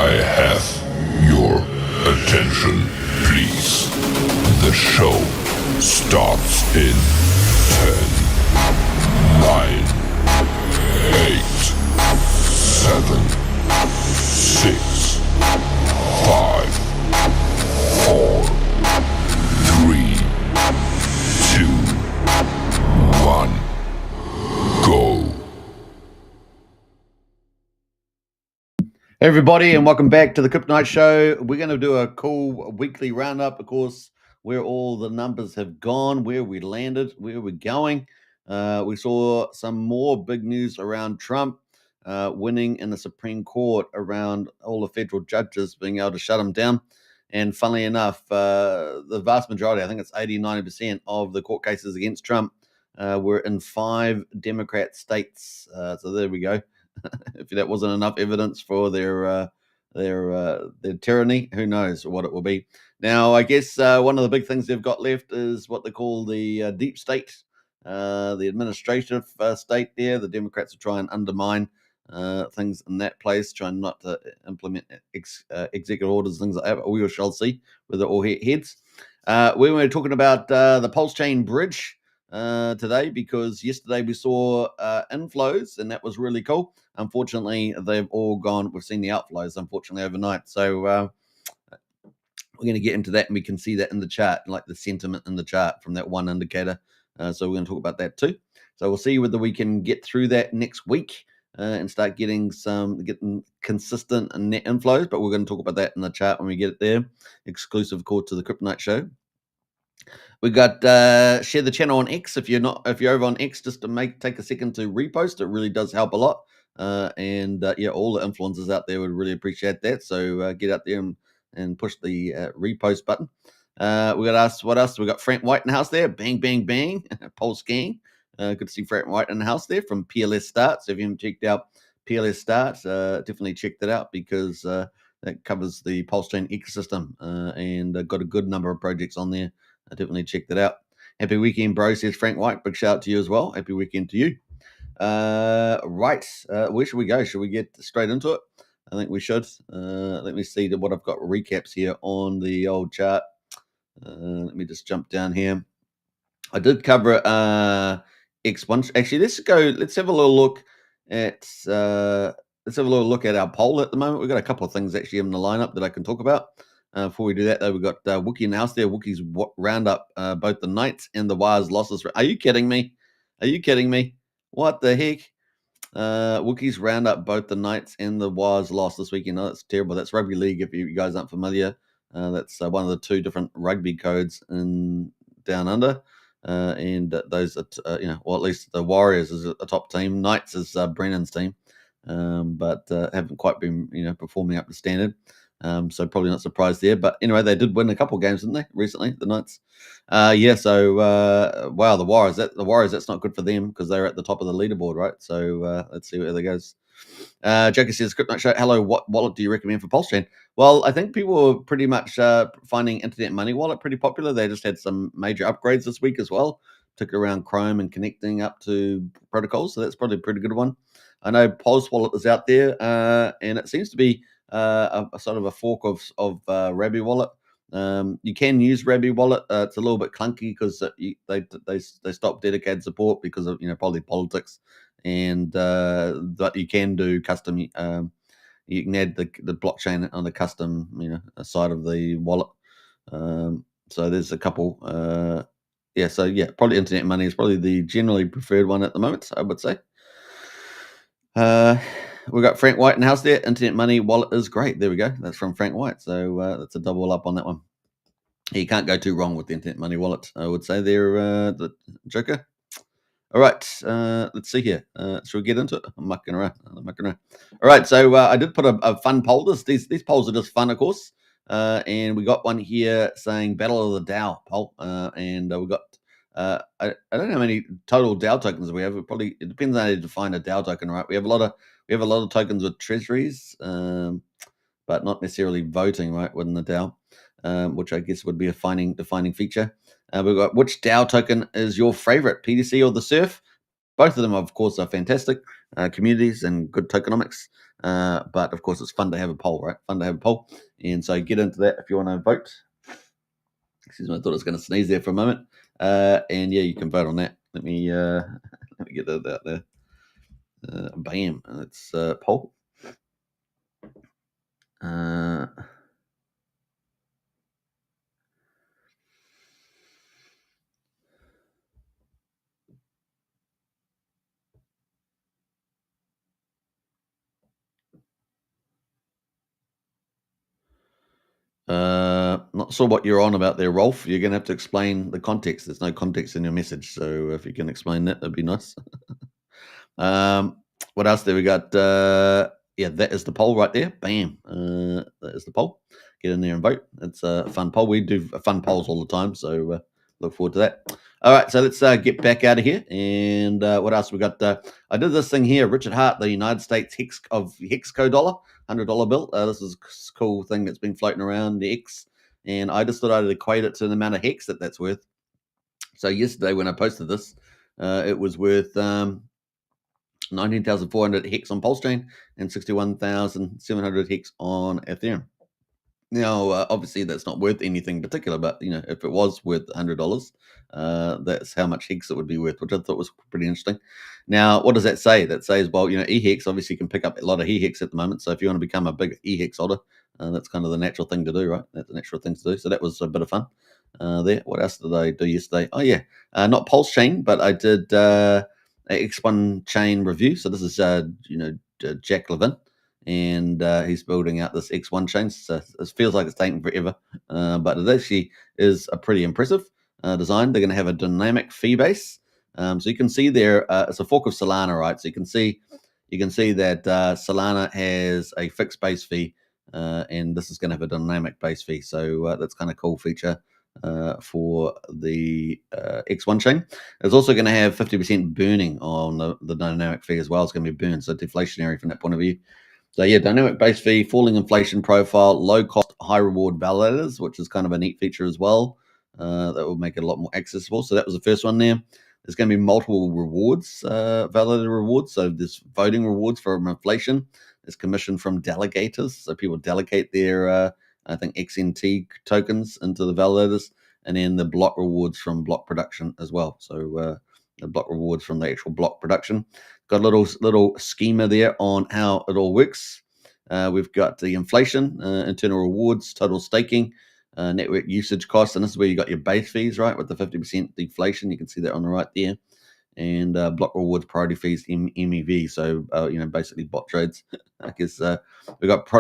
I have your attention, please. The show starts in 10, 9, 8, 7, 6, 5, 4, 3, 2, 1, go. Hey everybody, and welcome back to the Kryptonite Show. We're going to do a cool weekly roundup, of course, where all the numbers have gone, where we landed, where we're going. We saw some more big news around Trump winning in the Supreme Court, around all the federal judges being able to shut him down. And funnily enough, the vast majority, I think it's 80-90% of the court cases against Trump were in 5 Democrat states. So there we go. If that wasn't enough evidence for their tyranny, who knows what it will be. Now, I guess one of the big things they've got left is what they call the deep state, the administrative state there. The Democrats are trying to undermine things in that place, trying not to implement executive orders, things like that. But we shall see where it all heads. We were talking about the PulseChain bridge today, because yesterday we saw inflows, and that was really cool. Unfortunately, they've all gone. We've seen the outflows, unfortunately, overnight. So we're going to get into that, and we can see that in the chart, like the sentiment in the chart from that one indicator. So we're going to talk about that too. So we'll see whether we can get through that next week and start getting consistent net inflows. But we're going to talk about that in the chart when we get it there. Exclusive call to the Kryptonite Show. We got share the channel on X if you're over on X, just to take a second to repost. It really does help a lot. And all the influencers out there would really appreciate that. So get out there and push the repost button. We got us. What else? We got Frank White in the house there. Bang, bang, bang. PulseChain. Good to see Frank White in the house there from PLS Start. So if you haven't checked out PLS Start, definitely check that out, because that covers the PulseChain ecosystem and got a good number of projects on there. Definitely check that out. Happy weekend, bro, says Frank White. Big shout out to you as well. Happy weekend to you. Right. Where should we go? Should we get straight into it? I think we should. Let me see what I've got recaps here on the old chart. Let me just jump down here. I did cover X1. Actually, let's have a little look at our poll at the moment. We've got a couple of things actually in the lineup that I can talk about. Before we do that, though, we've got Wookie in the house there. Wookie's round up both the Knights and the Wires losses. Are you kidding me? What the heck? Wookie's round up both the Knights and the Wires loss this weekend. Oh, that's terrible. That's rugby league, if you guys aren't familiar. That's one of the 2 different rugby codes in Down Under. And those are, at least the Warriors is a top team. Knights is Brennan's team, but haven't quite been, performing up to standard. So probably not surprised there. But anyway, they did win a couple of games, didn't they, recently, the Knights? So, wow, the Warriors, that's not good for them, because they're at the top of the leaderboard, right? So let's see where that goes. Joker says, Kryptonite Show, hello, what wallet do you recommend for PulseChain? Well, I think people were pretty much finding Internet Money Wallet pretty popular. They just had some major upgrades this week as well, particularly around Chrome and connecting up to protocols. So that's probably a pretty good one. I know Pulse Wallet is out there, and it seems to be a sort of a fork of Rabby Wallet. You can use Rabby Wallet. It's a little bit clunky because they stopped dedicated support because of probably politics, and but you can do custom. You can add the blockchain on the custom side of the wallet. So there's a couple. Probably Internet Money is probably the generally preferred one at the moment, I would say. We've got Frank White in the house there. Internet Money Wallet is great. There we go. That's from Frank White. So that's a double up on that one. You can't go too wrong with the Internet Money Wallet, I would say there, the Joker. All right. Let's see here. Should we get into it? I'm mucking around. All right. So I did put a fun poll. These polls are just fun, of course. And we got one here saying Battle of the Dow poll. And we got I don't know how many total DAO tokens we have. It depends on how you define a DAO token, right? We have a lot of tokens with treasuries, but not necessarily voting, right, within the DAO, which I guess would be a defining feature. We've got, which DAO token is your favorite, PDC or the Surf? Both of them, of course, are fantastic. communities and good tokenomics. But of course, it's fun to have a poll, right? Fun to have a poll. And so get into that if you want to vote. Excuse me, I thought I was going to sneeze there for a moment. And yeah, you can vote on that. Let me get that out there. Bam, it's poll. Not sure what you're on about there, Rolf. You're going to have to explain the context. There's no context in your message, so if you can explain that, that'd be nice. What else there we got? Yeah, that is the poll right there. Bam. That is the poll. Get in there and vote. It's a fun poll. We do fun polls all the time, so look forward to that. All right, so let's get back out of here. And what else we got? I did this thing here. Richard Hart, the United States Hexco dollar, $100 bill. This is a cool thing that's been floating around the X, and I just thought I'd equate it to the amount of hex that's worth. So yesterday when I posted this, it was worth 19,400 hex on PulseChain and 61,700 hex on Ethereum. Now, obviously, that's not worth anything particular, but if it was worth $100, that's how much hex it would be worth, which I thought was pretty interesting. Now, what does that say? That says, well, eHex obviously can pick up a lot of eHex at the moment. So if you want to become a big eHex holder, that's kind of the natural thing to do, right? That's the natural thing to do. So that was a bit of fun there. What else did I do yesterday? Oh yeah, not PulseChain, but I did a X1 chain review. So this is Jack Levin, and he's building out this X1 chain. So it feels like it's taking forever, but it actually is a pretty impressive design. They're going to have a dynamic fee base. So you can see there, it's a fork of Solana, right? So you can see that Solana has a fixed base fee, and this is going to have a dynamic base fee. So that's kind of cool feature for the X1 chain. It's also going to have 50% burning on the dynamic fee as well. It's going to be burned, so deflationary from that point of view. So yeah, dynamic base fee, falling inflation profile, low cost, high reward validators, which is kind of a neat feature as well. That will make it a lot more accessible. So that was the first one there. There's going to be multiple rewards, validator rewards. So there's voting rewards for inflation. There's commission from delegators. So people delegate their, I think, XNT tokens into the validators. And then the block rewards from block production as well. So the block rewards from the actual block production. Got a little schema there on how it all works. We've got the inflation, internal rewards, total staking, network usage costs, and this is where you got your base fees, right, with the 50% deflation. You can see that on the right there. And block rewards, priority fees, MEV. So basically bot trades. I guess we got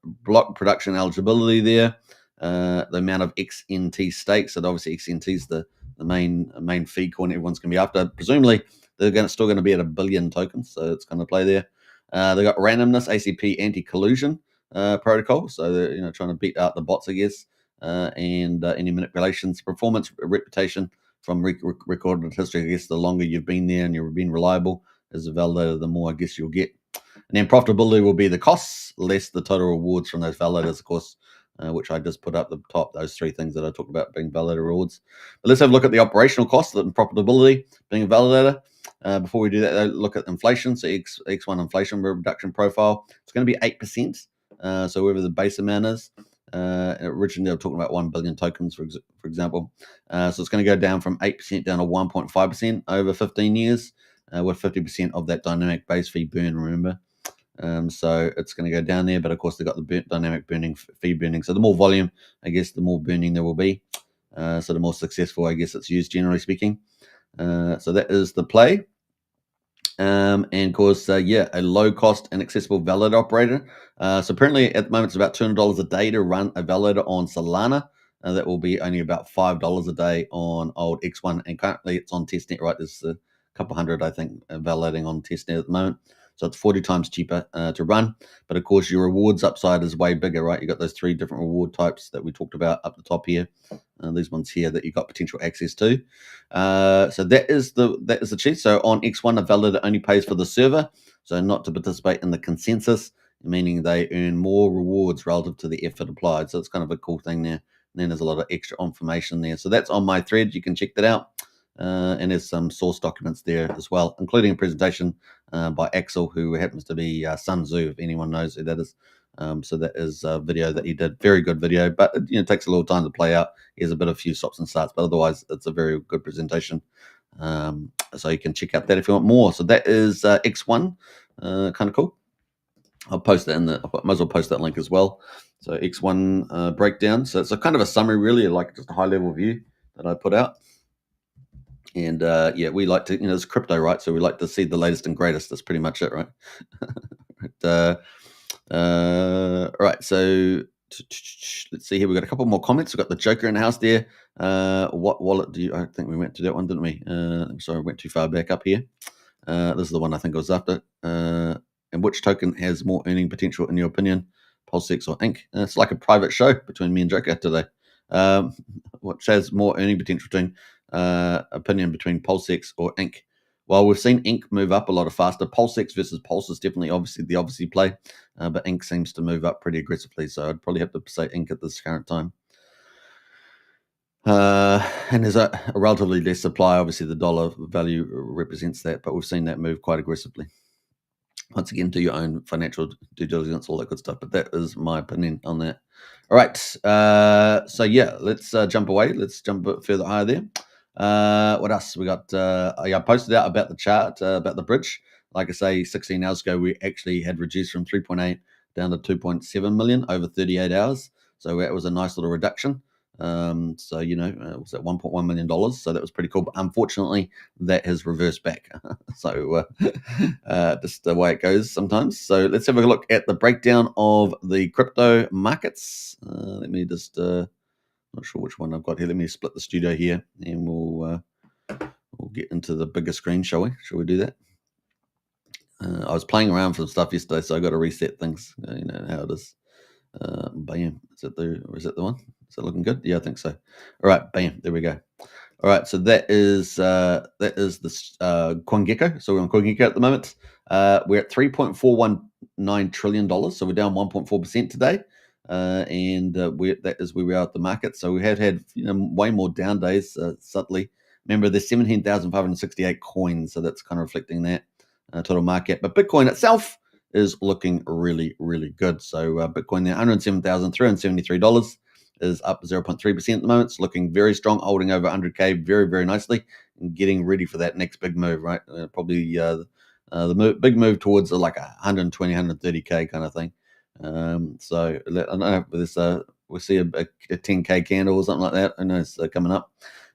block production eligibility there. The amount of XNT stakes. So obviously XNT is the main fee coin everyone's going to be after. Presumably they're still going to be at 1 billion tokens, so it's going to play there. They got randomness, ACP anti-collusion protocol, so they're trying to beat out the bots, I guess, and any manipulations, performance, reputation from recorded history. I guess the longer you've been there and you've been reliable as a validator, the more I guess you'll get. And then profitability will be the costs less the total rewards from those validators, of course, which I just put up the top, those three things that I talked about being validator rewards. But let's have a look at the operational costs and profitability being a validator. Before we do that, look at inflation. So X1 inflation reduction profile. It's going to be 8%. So whatever the base amount is. Originally, they were talking about 1 billion tokens, for example. So it's going to go down from 8% down to 1.5% over 15 years, with 50% of that dynamic base fee burn, remember. So it's going to go down there, but of course they've got the dynamic burning, fee burning. So the more volume, I guess, the more burning there will be. So the more successful, I guess, it's used, generally speaking. So that is the play. And of course, a low cost and accessible validator operator. So apparently at the moment it's about $200 a day to run a validator on Solana. That will be only about $5 a day on old X1. And currently it's on testnet, right? There's a couple hundred, I think, validating on testnet at the moment. So it's 40 times cheaper to run. But of course, your rewards upside is way bigger, right? You got those 3 different reward types that we talked about up the top here. These ones here that you got potential access to. So that is the cheat. So on X1, a validator only pays for the server, so not to participate in the consensus, meaning they earn more rewards relative to the effort applied. So it's kind of a cool thing there. And then there's a lot of extra information there. So that's on my thread. You can check that out. And there's some source documents there as well, including a presentation by Axel, who happens to be Sun Tzu, if anyone knows who that is. So that is a video that he did. Very good video, but it takes a little time to play out. He has a few stops and starts, but otherwise it's a very good presentation. So you can check out that if you want more. So that is X1, kind of cool. I'll post that might as well post that link as well. So X1 breakdown. So it's a kind of a summary, really, like just a high level view that I put out. And we like to, it's crypto, right? So we like to see the latest and greatest. That's pretty much it, right? Right. So let's see here. We've got a couple more comments. We've got the Joker in the house there. What wallet do you? I think we went to that one, didn't we? Sorry, I went too far back up here. This is the one I think I was after. And which token has more earning potential in your opinion, PulseX or Inc? It's like a private show between me and Joker today. Which has more earning potential between opinion between PulseX or Inc? Well, we've seen Inc move up a lot faster. PulseX versus Pulse is definitely obviously play, but Inc seems to move up pretty aggressively. So I'd probably have to say Inc at this current time. And there's a relatively less supply. Obviously, the dollar value represents that, but we've seen that move quite aggressively. Once again, do your own financial due diligence, all that good stuff. But that is my opinion on that. All right. So yeah, let's jump away. Let's jump a bit further higher there. What else we got? I posted out about the chart, about the bridge. Like I say, 16 hours ago, we actually had reduced from 3.8 down to 2.7 million over 38 hours. So that was a nice little reduction. So it was at $1.1 million. So that was pretty cool. But unfortunately, that has reversed back. So just the way it goes sometimes. So let's have a look at the breakdown of the crypto markets. Let me just not sure which one I've got here. Let me split the studio here, and we'll get into the bigger screen, shall we? Shall we do that? I was playing around for some stuff yesterday, so I got to reset things. You know how it is. Bam. Is it the one? Is it looking good? Yeah, I think so. All right, bam. There we go. All right, so that is the CoinGecko. So we're on CoinGecko at the moment. We're at $3.419 trillion. So we're down 1.4% today. And that is where we are at the market. So we have had way more down days, subtly. Remember, there's 17,568 coins. So that's kind of reflecting that total market. But Bitcoin itself is looking really, really good. So Bitcoin there, $107,373 is up 0.3% at the moment. It's looking very strong, holding over 100K very, very nicely and getting ready for that next big move, right? Probably big move towards like 120, 130K kind of thing. So I don't know if this, we'll see a 10K candle or something like that. I know it's coming up.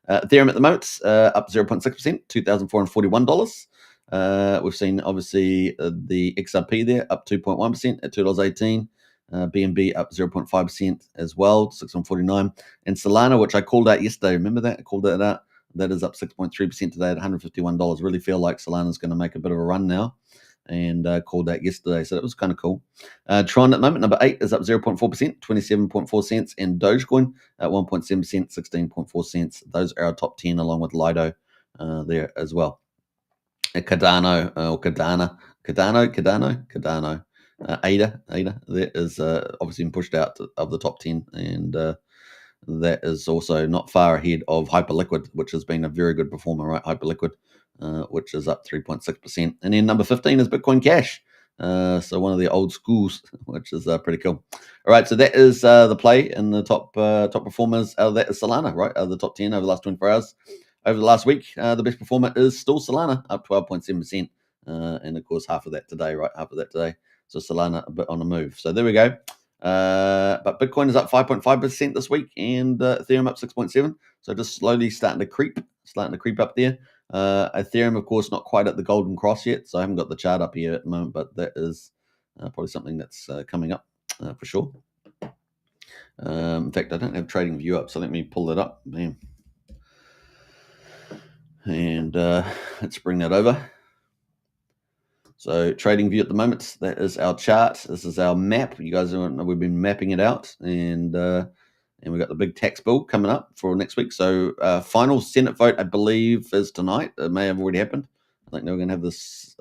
Ethereum at the moment, up 0.6%, $2,441. We've seen obviously the XRP there up 2.1% at $2.18. BNB up 0.5% as well, 649. And Solana, which I called out yesterday, remember that? I called that out. That is up 6.3% today at $151. Really feel like Solana's going to make a bit of a run now, and called that yesterday. So that was kind of cool. Tron at the moment, number 8, is up 0.4%, 27.4 cents. And Dogecoin at 1.7%, 16.4 cents. Those are our top 10 along with Lido there as well. Cardano, ADA, that is obviously been pushed out of the top 10, and that is also not far ahead of Hyperliquid, which has been a very good performer, right? Hyperliquid, which is up 3.6%. And then number 15 is Bitcoin Cash. So one of the old schools, which is pretty cool. All right, so that is the play in the top performers. Out of that is Solana, right? Out of the top 10 over the last 24 hours. Over the last week, the best performer is still Solana, up 12.7%. And of course, half of that today, right? Half of that today. So Solana a bit on the move. So there we go. But Bitcoin is up 5.5% this week, and Ethereum up 6.7%. So just slowly starting to creep up there. Ethereum, of course, not quite at the golden cross yet. So I haven't got the chart up here at the moment, but that is probably something that's coming up for sure. In fact, I don't have Trading View up, so let me pull that up. Bam. And let's bring that over. So Trading View at the moment, that is our chart. This is our map. You guys know we've been mapping it out, and we've got the big tax bill coming up for next week. So final Senate vote, I believe, is tonight. It may have already happened. I think we're going to have a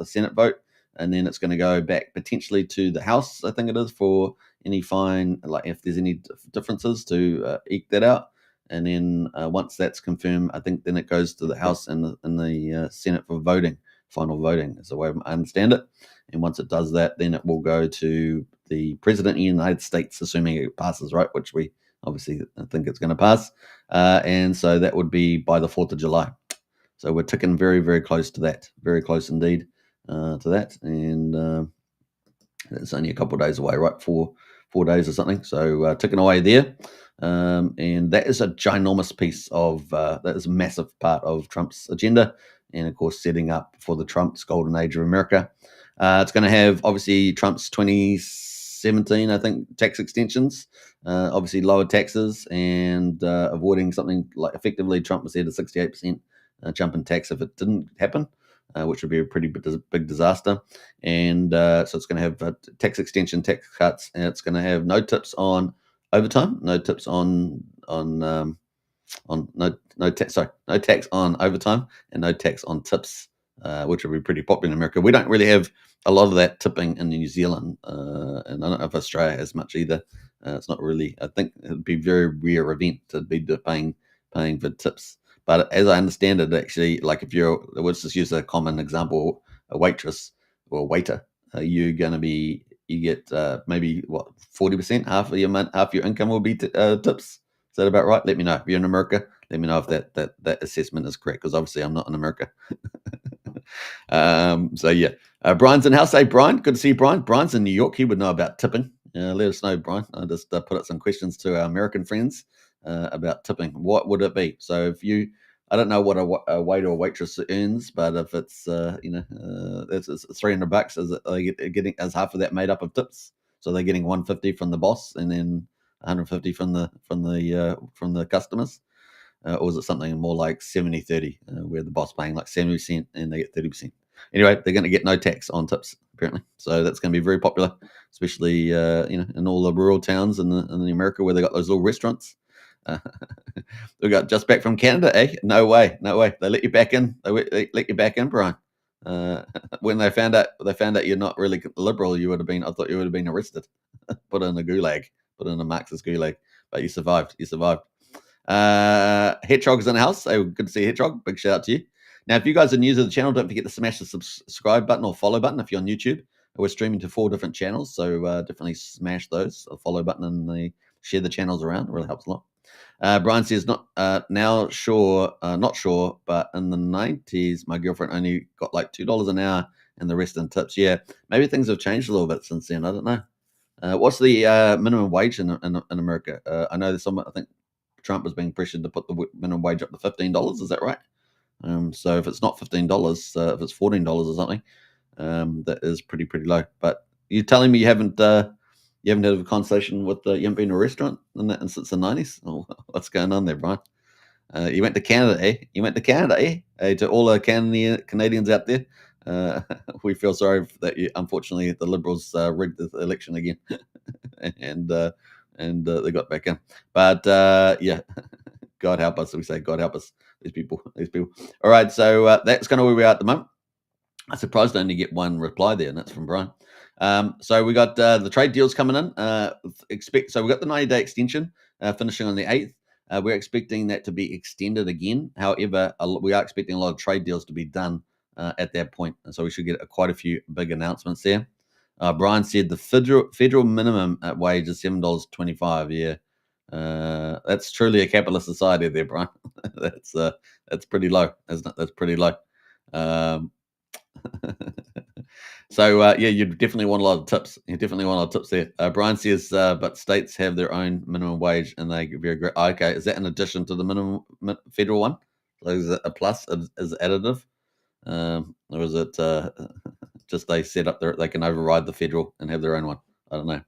Senate vote, and then it's going to go back potentially to the House, I think it is, for any fine, like if there's any differences to eke that out. And then once that's confirmed, I think then it goes to the House and the Senate for voting. final voting, is the way I understand it. And once it does that, then it will go to the President of the United States, assuming it passes, right? Which we obviously think it's going to pass. And so that would be by the 4th of July. So we're ticking very, very close to that. Very close indeed to that. And it's only a couple of days away, right? Four days or something. So ticking away there. And that is a ginormous piece of, that is a massive part of Trump's agenda. And of course, setting up for the Trump's golden age of America. It's going to have, obviously, Trump's 2017, I think, tax extensions, obviously lower taxes and avoiding something like, effectively, Trump was said a 68% jump in tax if it didn't happen, which would be a pretty big disaster. And so it's going to have tax extension, tax cuts, and it's going to have no tips on overtime, no tips on no tax on overtime, and no tax on tips, which would be pretty popular in America. We don't really have a lot of that tipping in New Zealand, and I don't know if Australia has much either. It's not really. I think it'd be a very rare event to be paying for tips. But as I understand it, actually, like if let's just use a common example, a waitress or a waiter, you get maybe 40%, half your income will be tips. Is that about right? Let me know if you're in America. Let me know if that assessment is correct, because obviously I'm not in America. So yeah, Brian's in house. Hey, Brian, good to see you, Brian. Brian's in New York. He would know about tipping. Let us know, Brian. I just put up some questions to our American friends about tipping. What would it be? So if you, I don't know what a waiter or waitress earns, but if it's it's $300, is it they getting as half of that made up of tips? So they're getting 150 from the boss and then 150 from the customers, or is it something more like 70-30, where the boss paying like 70% and they get 30%? Anyway, they're going to get no tax on tips apparently, so that's going to be very popular, especially in all the rural towns in America where they got those little restaurants. We got just back from Canada, eh? No way. They let you back in. They let you back in, Brian. When they found out you're not really liberal, I thought you would have been arrested, put in a gulag, put in a Marxist gulag. But you survived. Hedgehog's in the house. So good to see you, Hedgehog. Big shout out to you. Now, if you guys are new to the channel, don't forget to smash the subscribe button or follow button if you're on YouTube. We're streaming to 4 different channels, so definitely smash those, the follow button, and share the channels around. It really helps a lot. Brian says, not sure, but in the 90s, my girlfriend only got like $2 an hour and the rest in tips. Yeah, maybe things have changed a little bit since then. I don't know. What's the minimum wage in America? I know I think Trump was being pressured to put the minimum wage up to $15. Is that right? So if it's not $15, if it's $14 or something, that is pretty low. But you're telling me you haven't had a conversation with you haven't been to a restaurant since the 90s? Oh, what's going on there, Brian? You went to Canada, eh? Hey, to all the Canadians out there, we feel sorry that unfortunately the Liberals rigged the election again, and they got back in. But yeah, God help us. We say, God help us. These people. All right, so that's kind of where we are at the moment. I'm surprised to only get one reply there, and that's from Brian. So we got the trade deals coming in. So we got the 90-day extension finishing on the 8th. We're expecting that to be extended again. However, we are expecting a lot of trade deals to be done at that point, and so we should get quite a few big announcements there. Brian said the federal minimum wage is $7.25. Yeah. That's truly a capitalist society there, Brian. That's pretty low, isn't it? That's pretty low. So yeah, you definitely want a lot of tips. You definitely want a lot of tips there. Brian says, but states have their own minimum wage, and they very great. Okay, is that in addition to the minimum federal one? So is it a plus? Is it additive, or is it just they set up they can override the federal and have their own one? I don't know.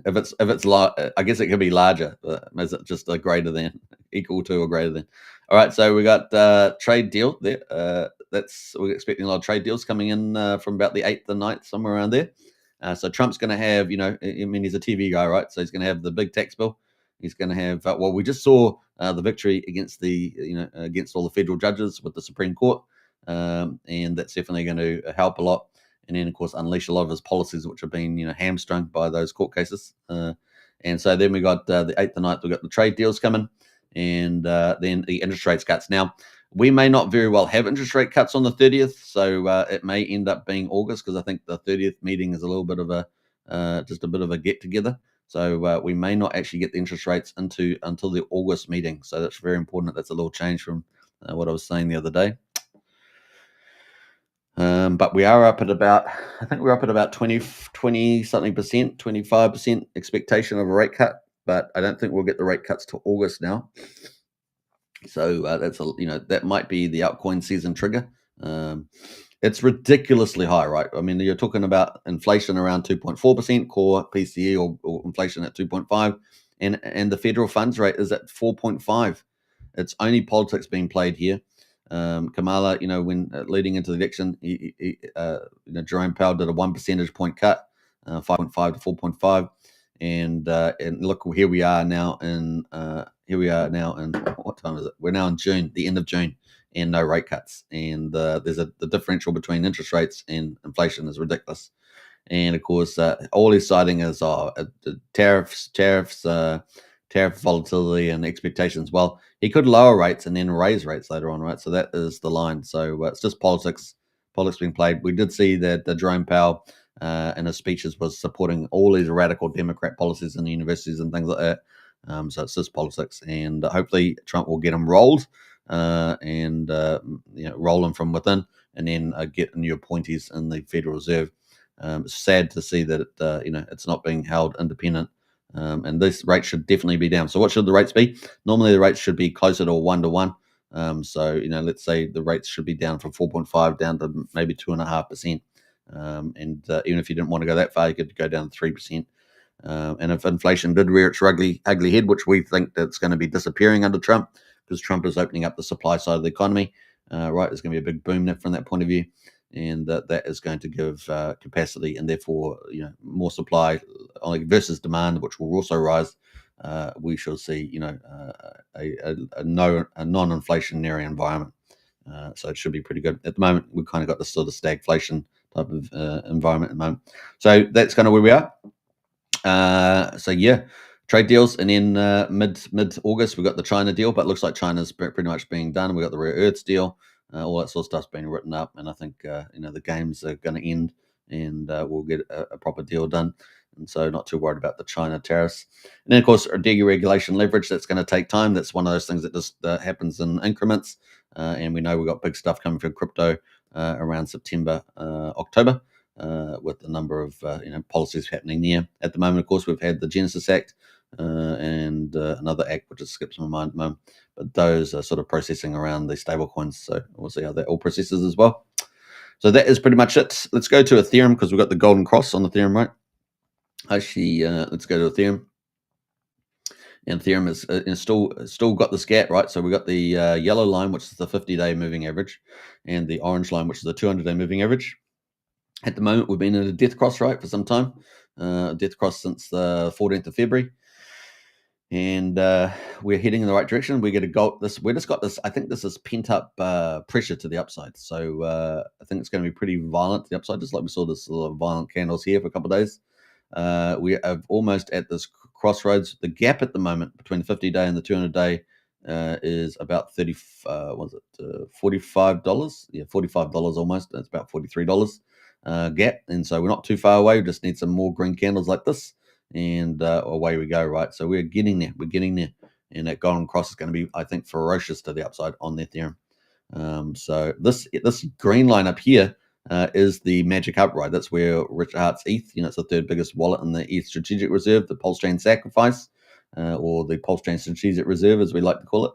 If it's I guess it could be larger. Is it just a greater than, equal to, or greater than? All right, so we got trade deal there. We're expecting a lot of trade deals coming in from about the 8th and 9th, somewhere around there. So Trump's going to have, he's a TV guy, right? So he's going to have the big tax bill. He's going to have, we just saw the victory against against all the federal judges with the Supreme Court, and that's definitely going to help a lot. And then, of course, unleash a lot of his policies, which have been, hamstrung by those court cases. And so then we got the 8th and 9th, we got the trade deals coming, and then the interest rates cuts. Now, We may not very well have interest rate cuts on the 30th, so it may end up being August, because I think the 30th meeting is a little bit of a just a bit of a get together. So we may not actually get the interest rates until the August meeting. So that's very important. That's a little change from what I was saying the other day. But we are up at about, I think we're up at about 20 something percent, 25% expectation of a rate cut. But I don't think we'll get the rate cuts to August now. So that's that might be the altcoin season trigger. It's ridiculously high, right? I mean, you're talking about inflation around 2.4%, core PCE or inflation at 2.5, and the federal funds rate is at 4.5. It's only politics being played here. Kamala, when leading into the election, Jerome Powell did a 1 percentage point cut, 5.5 to 4.5, and look, here we are now in what time is it? We're now in June, the end of June, and no rate cuts. And there's the differential between interest rates and inflation is ridiculous. And of course, all he's citing is tariff volatility and expectations. Well, he could lower rates and then raise rates later on, right? So that is the line. So it's just politics being played. We did see that the Jerome Powell in his speeches was supporting all these radical Democrat policies in the universities and things like that. So it's just politics, and hopefully Trump will get him rolled and roll them from within, and then get new appointees in the Federal Reserve. It's sad to see that it's not being held independent, and this rate should definitely be down. So what should the rates be? Normally the rates should be closer to 1-to-1. So let's say the rates should be down from 4.5 down to maybe 2.5%. And even if you didn't want to go that far, you could go down to 3%. And if inflation did rear its ugly head, which we think that's going to be disappearing under Trump, because Trump is opening up the supply side of the economy, right? There's going to be a big boom from that point of view, and that is going to give capacity, and therefore more supply versus demand, which will also rise. We shall see a non-inflationary environment. So it should be pretty good. At the moment, we've kind of got this sort of stagflation type of environment at the moment. So that's kind of where we are. So yeah, trade deals, and then mid August we got the China deal, but it looks like China's pretty much being done. We got the rare earths deal, all that sort of stuff's been written up, and I think the games are going to end, and we'll get a proper deal done. And so not too worried about the China tariffs. And then of course deregulation leverage, that's going to take time. That's one of those things that just happens in increments, and we know we've got big stuff coming for crypto around September, October. With a number of policies happening there. At the moment, of course, we've had the Genesis Act and another act which just skips my mind at the moment. But those are sort of processing around the stable coins. So we'll see how that all processes as well. So that is pretty much it. Let's go to Ethereum, because we've got the golden cross on Ethereum, right? Actually, let's go to Ethereum. And Ethereum is still got the scat, right? So we got the yellow line, which is the 50-day moving average, and the orange line, which is the 200-day moving average. At the moment, we've been in a death cross, right, for some time. Death cross since the 14th of February. And we're heading in the right direction. We get a gold. We just got this. I think this is pent up pressure to the upside. So I think it's going to be pretty violent to the upside, just like we saw this little violent candles here for a couple of days. We are almost at this crossroads. The gap at the moment between the 50-day and the 200-day is about $45? Yeah, $45 almost. That's about $43 gap. And so we're not too far away. We just need some more green candles like this, and away we go, right? So we're getting there. And that golden cross is going to be, I think, ferocious to the upside on the Ethereum. So this green line up here is the magic upright. That's where Richard Hart's ETH, it's the third biggest wallet in the ETH strategic reserve, the PulseChain sacrifice, or the PulseChain strategic reserve, as we like to call it.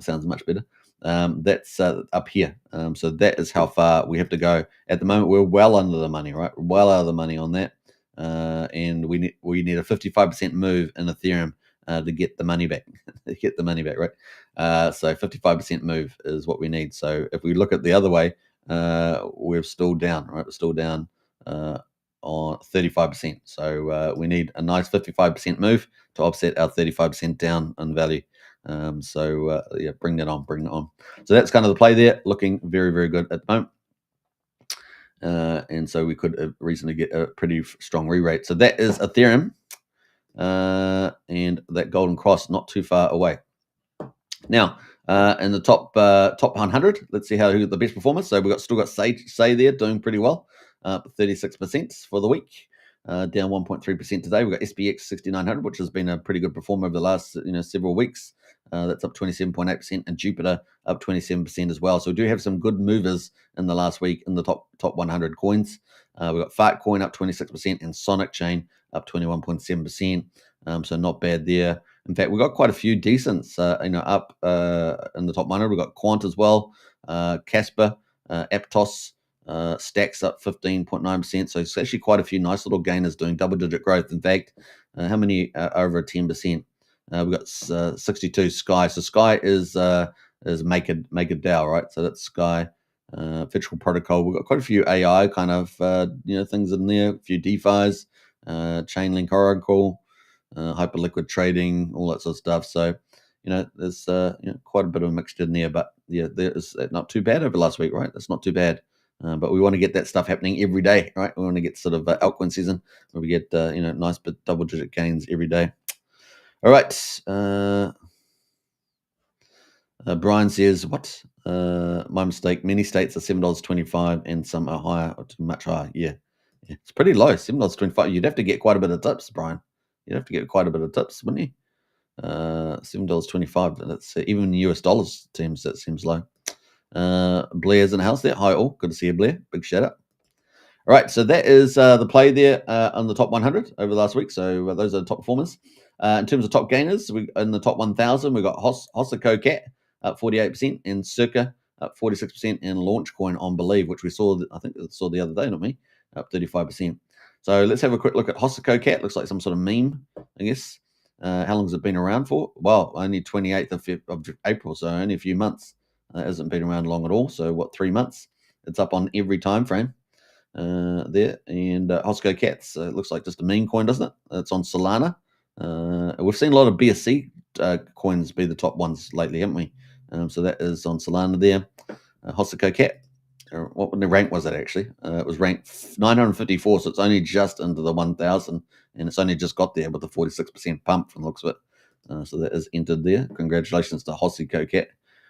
Sounds much better. That's up here. So that is how far we have to go. At the moment, we're well under the money, right? Well out of the money on that. And we need a 55% move in Ethereum to get the money back. Right? So 55% move is what we need. So if we look at the other way, we're still down, right? We're still down on 35%. So we need a nice 55% move to offset our 35% down in value. So bring that on. So that's kind of the play there, looking very, very good at the moment. And so we could reasonably get a pretty strong re-rate. So that is Ethereum, and that golden cross not too far away. Now, In the top 100, let's see who the best performers. So we've still got Say there doing pretty well, 36% for the week, down 1.3% today. We've got SPX 6900, which has been a pretty good performer over the last several weeks. That's up 27.8%, and Jupiter up 27% as well. So we do have some good movers in the last week in the top 100 coins. We've got Fartcoin up 26% and Sonic Chain up 21.7%. So not bad there. In fact, we've got quite a few decents, up in the top 100. We've got Quant as well, Casper, Aptos, Stacks up 15.9%. So it's actually quite a few nice little gainers doing double-digit growth. In fact, how many are over 10%? We've got 62 Sky. So Sky is Make a DAO, right? So that's Sky. Federal Protocol. We've got quite a few AI kind of things in there. A few DeFi's, Chainlink, Oracle, Hyperliquid trading, all that sort of stuff. So there's quite a bit of a mixture in there. But yeah, there's not too bad over last week, right? That's not too bad. But we want to get that stuff happening every day, right? We want to get sort of altcoin season where we get nice but double-digit gains every day. All right. Brian says, what? My mistake. Many states are $7.25 and some are higher, or much higher. Yeah. It's pretty low, $7.25. You'd have to get quite a bit of tips, Brian. You'd have to get quite a bit of tips, wouldn't you? $7.25. That's even in US dollars terms, that seems low. Blair's in the house there. Hi all. Good to see you, Blair. Big shout out. All right, so that is the play there on the top 100 over the last week. So those are the top performers. In terms of top gainers, in the top 1,000, we've got Hossico Cat up 48%, and Circa up 46%, and Launchcoin on Believe, which we saw, I think saw the other day, not me, up 35%. So let's have a quick look at Hossico Cat. Looks like some sort of meme, I guess. How long has it been around for? Well, only 28th of April, so only a few months. It hasn't been around long at all. So 3 months? It's up on every time frame there. And Hossico Cats, it looks like just a meme coin, doesn't it? It's on Solana. We've seen a lot of BSC coins be the top ones lately, haven't we? So that is on Solana there. Hossico Cat. What rank was it actually? It was ranked 954, so it's only just into the 1,000, and it's only just got there with a 46% pump from the looks of it. So that is entered there. Congratulations to Hossico Cat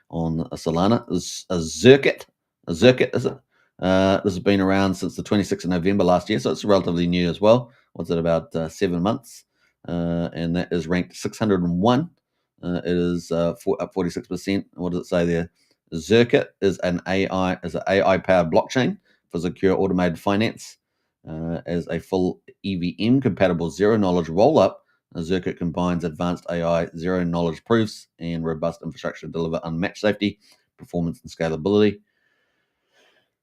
on Solana. A Zirkit, is it? This has been around since the 26th of November last year, so it's relatively new as well. What's it, about 7 months? And that is ranked 601. It is up 46%. What does it say there? Zirkit is an AI-powered blockchain for secure automated finance. As a full EVM-compatible zero-knowledge roll-up, Zirkit combines advanced AI, zero-knowledge proofs, and robust infrastructure to deliver unmatched safety, performance, and scalability.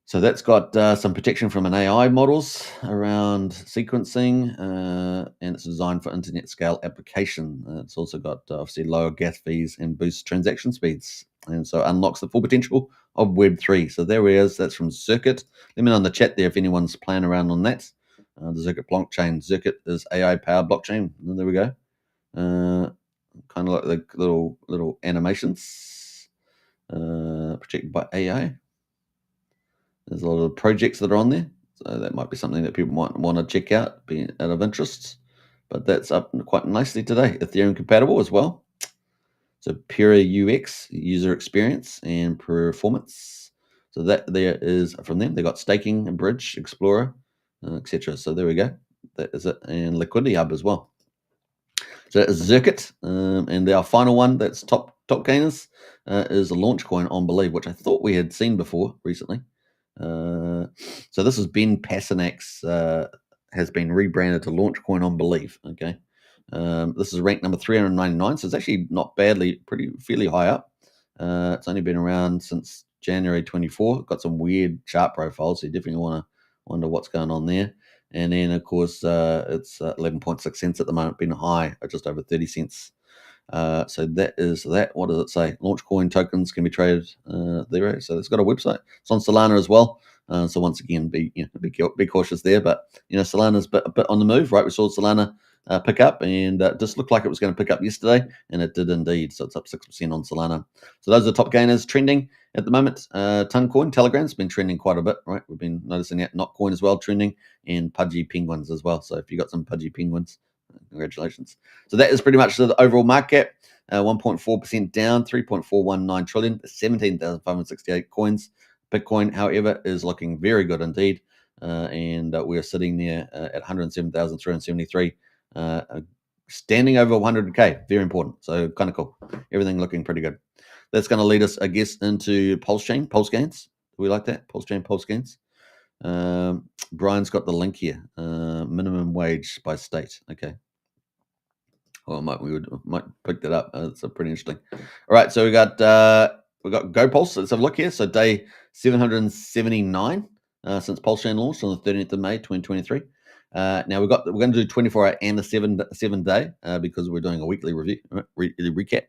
So that's got some protection from an AI models around sequencing, and it's designed for internet scale application. It's also got obviously lower gas fees and boosts transaction speeds, and so unlocks the full potential of Web3. So there he is. That's from Zirkit. Let me know in the chat there if anyone's playing around on that. The Zirkit blockchain. Zirkit is AI powered blockchain. And there we go. Kind of like the little animations protected by AI. There's a lot of projects that are on there, so that might be something that people might want to check out, be out of interest. But that's up quite nicely today. Ethereum compatible as well. So Pure UX, user experience and performance. So that there is from them. They got staking, bridge, explorer, etc. So there we go. That is it, and liquidity hub as well. So that is Zirkit, and our final one that's top gainers is a Launchcoin on Believe, which I thought we had seen before recently. So this is Ben Pasernak's has been rebranded to Launchcoin on Believe. Okay, this is ranked number 399, so it's actually not badly, fairly high up. It's only been around since January 24. Got some weird chart profiles, so you definitely want to wonder what's going on there. And then of course it's 11.6 cents at the moment, been high at just over 30 cents. So that is that. What does it say? Launchcoin tokens can be traded there. So it's got a website. It's on Solana as well. So once again, be cautious there. But Solana's a bit on the move, right? We saw Solana pick up, and just looked like it was going to pick up yesterday, and it did indeed. So it's up 6% on Solana. So those are the top gainers trending at the moment. Toncoin, Telegram's been trending quite a bit, right? We've been noticing that. Notcoin as well trending, and Pudgy Penguins as well. So if you got some Pudgy Penguins, Congratulations. So that is pretty much the overall market cap. 1.4% down, 3.419 trillion, 17,568 coins. Bitcoin, however, is looking very good indeed. And we're sitting there at 107,373, standing over 100K. Very important. So kind of cool. Everything looking pretty good. That's going to lead us, I guess, into PulseChain, Pulse Gains. Do we like that? PulseChain, Pulse Gains. Brian's got the link here. Minimum wage by state. Okay. Well, might pick that up. It's pretty interesting. All right, so we got GoPulse. Let's have a look here. So day 779 since PulseChain launched on the 13th of May 2023. Now we're going to do 24-hour and a 7-day because we're doing a weekly review recap.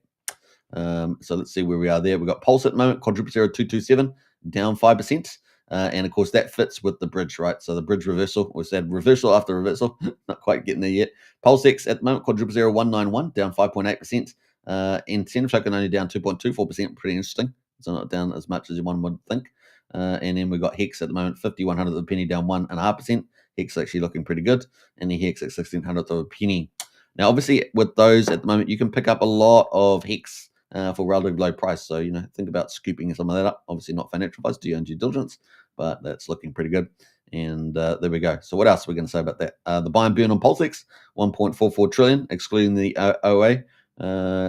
So let's see where we are there. We've got Pulse at the moment, quadruple 0227, down 5%. And of course, that fits with the bridge, right? So the bridge reversal, we said reversal after reversal, not quite getting there yet. PulseX at the moment, quadruple 0191, down 5.8%. Incentive token only down 2.24%, pretty interesting. So not down as much as one would think. And then we've got Hex at the moment, 5100 of a penny, down 1.5%. Hex actually looking pretty good. And the Hex at 1600 of a penny. Now, obviously, with those at the moment, you can pick up a lot of Hex for relatively low price. So, think about scooping some of that up. Obviously not financial advice, do your own due diligence, but that's looking pretty good. And there we go. So what else are we going to say about that? The buy and burn on PulseX, 1.44 trillion, excluding the OA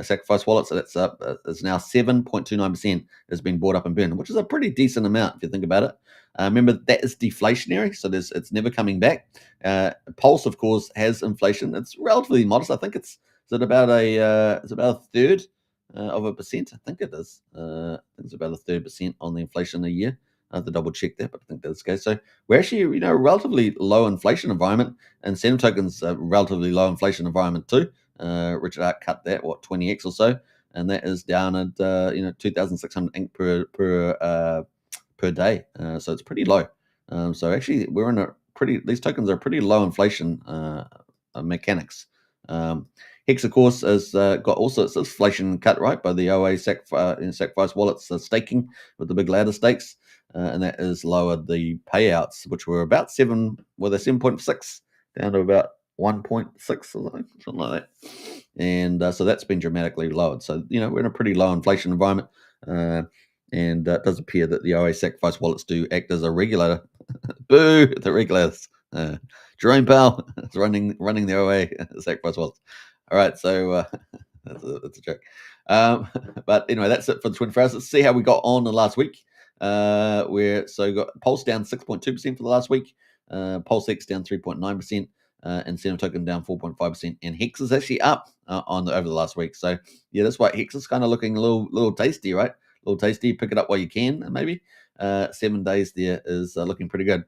sacrifice wallets. So that's up. It's now 7.29% has been bought up and burned, which is a pretty decent amount if you think about it. Remember, that is deflationary, so it's never coming back. Pulse, of course, has inflation. It's relatively modest. I think it's about a third of a percent. I think it is. I think it's about a 3% on the inflation a year. I have to double check that, but I think that's the case. So we're actually, a relatively low inflation environment, and Signum tokens a relatively low inflation environment too. Richard Art cut that 20x or so, and that is down at 2,600 ink per day. So it's pretty low. So actually, we're in these tokens are pretty low inflation mechanics. Hex, of course, has got also its inflation cut right by the OA sacrifice wallets staking with the big ladder stakes, and that has lowered the payouts, which were about 7.6 down to about 1.6 or something like that. And so that's been dramatically lowered. So we're in a pretty low inflation environment, and it does appear that the OA sacrifice wallets do act as a regulator. Boo, the regulators. Jerome Powell is running the OA sacrifice wallets. All right, so that's a joke. But anyway, that's it for the 24 hours. Let's see how we got on the last week. We got Pulse down 6.2% for the last week. PulseX down 3.9%. And Signum token down 4.5%. And Hex is actually up over the last week. So yeah, that's why Hex is kind of looking a little tasty, right? A little tasty. Pick it up while you can, maybe. 7 days there is looking pretty good.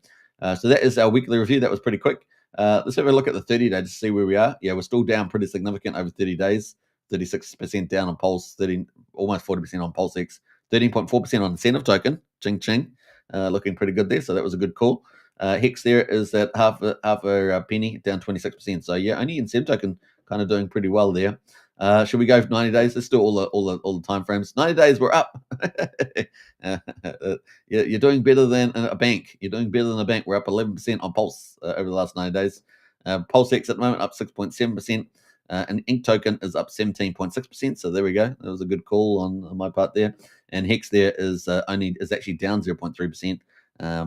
So that is our weekly review. That was pretty quick. Let's have a look at the 30-day to see where we are. Yeah, we're still down pretty significant over 30 days. 36% down on Pulse, almost 40% on PulseX, 13.4% on Incentive token. Ching ching, looking pretty good there. So that was a good call. Hex there is at half a penny, down 26%. So yeah, only Incentive token kind of doing pretty well there. Should we go for 90 days? Let's do all the time frames. 90 days, we're up. You're doing better than a bank. You're doing better than a bank. We're up 11% on Pulse over the last 90 days. PulseX at the moment up 6.7%. And Ink token is up 17.6%. So there we go. That was a good call on my part there. And Hex there is actually down 0.3%.